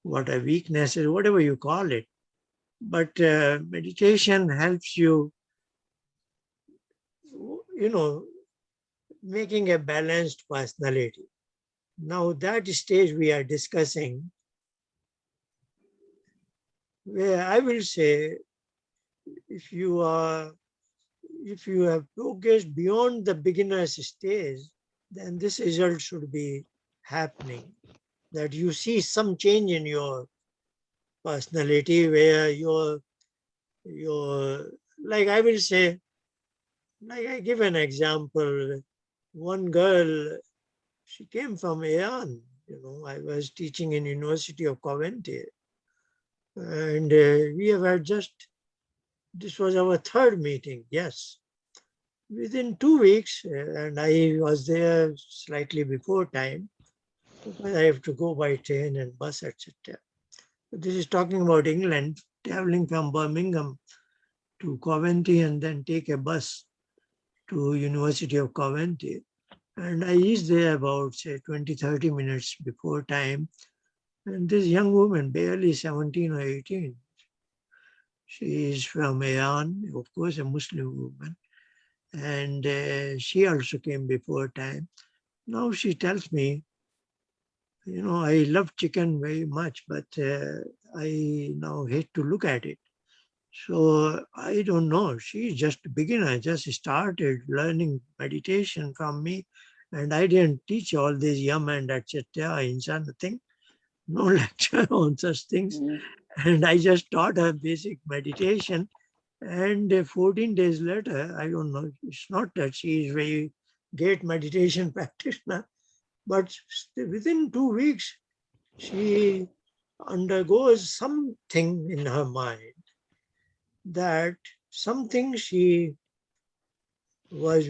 what are weaknesses, whatever you call it. But meditation helps you, you know, making a balanced personality. Now that stage we are discussing, where I will say, if you are, if you have progressed beyond the beginner's stage, then this result should be happening. That you see some change in your personality, where your like I will say, like I give an example. One girl, she came from Iran. I was teaching in University of Coventry, and we have had this was our third meeting. Yes, within 2 weeks, and I was there slightly before time because I have to go by train and bus, etc. This is talking about England, traveling from Birmingham to Coventry and then take a bus to University of Coventry. And I reached there about, say, 20, 30 minutes before time. And this young woman, barely 17 or 18, she is from Iran, of course, a Muslim woman. And she also came before time. Now she tells me, I love chicken very much, but I now hate to look at it. So I don't know. She's just a beginner, just started learning meditation from me. And I didn't teach all this yum and etc. Insa, nothing, no lecture on such things. And I just taught her basic meditation. And 14 days later, I don't know, it's not that she is very great meditation practitioner, but within 2 weeks, she undergoes something in her mind that something she looked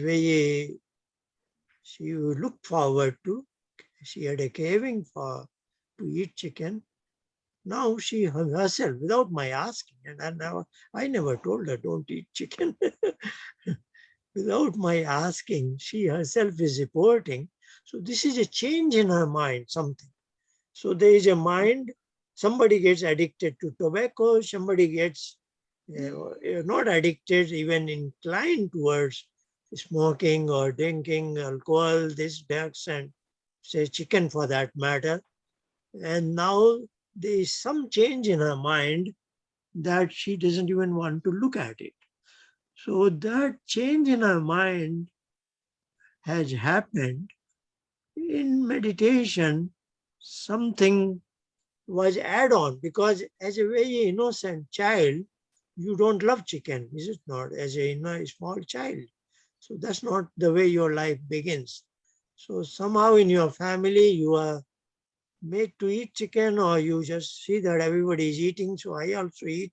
forward to. She had a craving to eat chicken. Now she herself, without my asking, and I never told her don't eat chicken. Without my asking, she herself is reporting. So this is a change in her mind, something. So there is a mind, somebody gets addicted to tobacco, somebody gets not addicted, even inclined towards smoking or drinking alcohol, this, drugs, and say chicken for that matter. And now there is some change in her mind that she doesn't even want to look at it. So that change in her mind has happened. In meditation, something was add on, because as a very innocent child, you don't love chicken, is it not? As a small child. So that's not the way your life begins. So somehow in your family, you are made to eat chicken, or you just see that everybody is eating, so I also eat.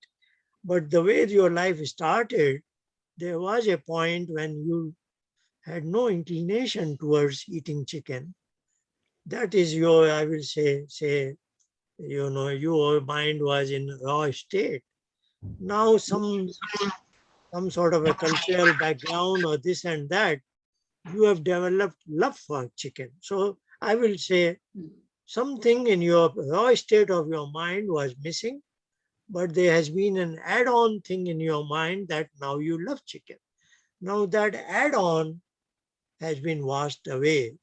But the way your life started, there was a point when you had no inclination towards eating chicken. That is your, I will say, your mind was in raw state. Now some sort of a cultural background or this and that, you have developed love for chicken. So I will say something in your raw state of your mind was missing, but there has been an add-on thing in your mind that now you love chicken. Now that add-on has been washed away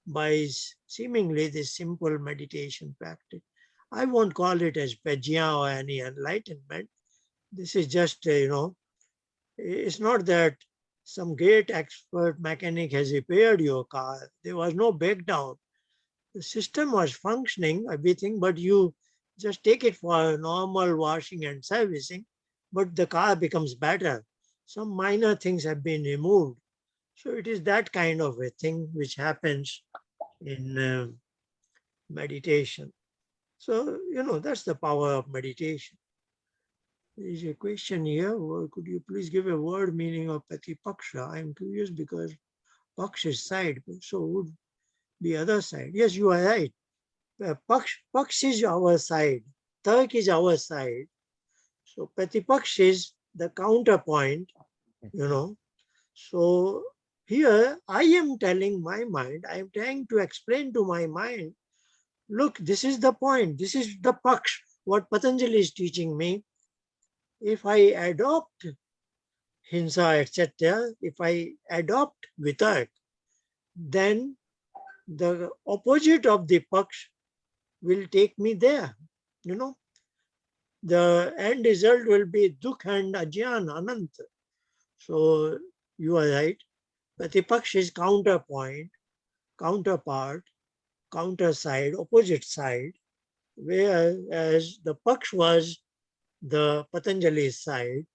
by seemingly this simple meditation practice. I won't call it as prajna or any enlightenment. This is just, it's not that some great expert mechanic has repaired your car. There was no breakdown. The system was functioning, everything, but you just take it for normal washing and servicing, but the car becomes better. Some minor things have been removed. So it is that kind of a thing which happens in meditation. So, that's the power of meditation. There is a question here. Could you please give a word meaning of Patipaksha? I'm curious because Paksh is side, so would be other side. Yes, you are right. Paksh is our side. Turk is our side. So Patipaksh is the counterpoint, So here I am telling my mind, I am trying to explain to my mind, look, this is the point. This is the Paksh, what Patanjali is teaching me. If I adopt Hinsa, etc., if I adopt Vitark, then the opposite of the Paksh will take me there. The end result will be Dukh and Ajyan, Anant. So you are right. Patipaksh is counterpoint, counterpart, counter side, opposite side, whereas the Paksh was the Patanjali side.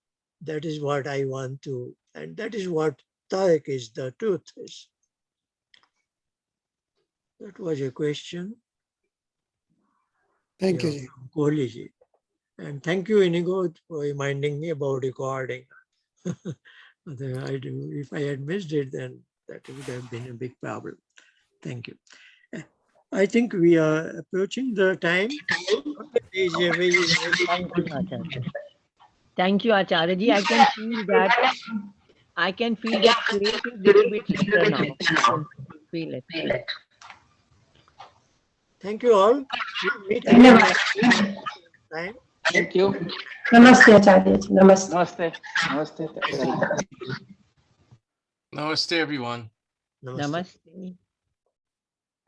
That is what I want to, and that is what Taik is, the truth is. That was a question. Thank you, Yeah, Ji. from Kohli ji. And thank you, Inigo, for reminding me about recording. If I had missed it, then that would have been a big problem. Thank you. I think we are approaching the time. There is a very Thank you, Acharya. Thank you, Acharya ji. I can feel that spirit is little bit lighter now. I can feel it. Thank you all. We'll meet again next time. Thank you. Namaste, Acharya ji. Namaste. Namaste. Namaste. Namaste, everyone. Namaste. Namaste.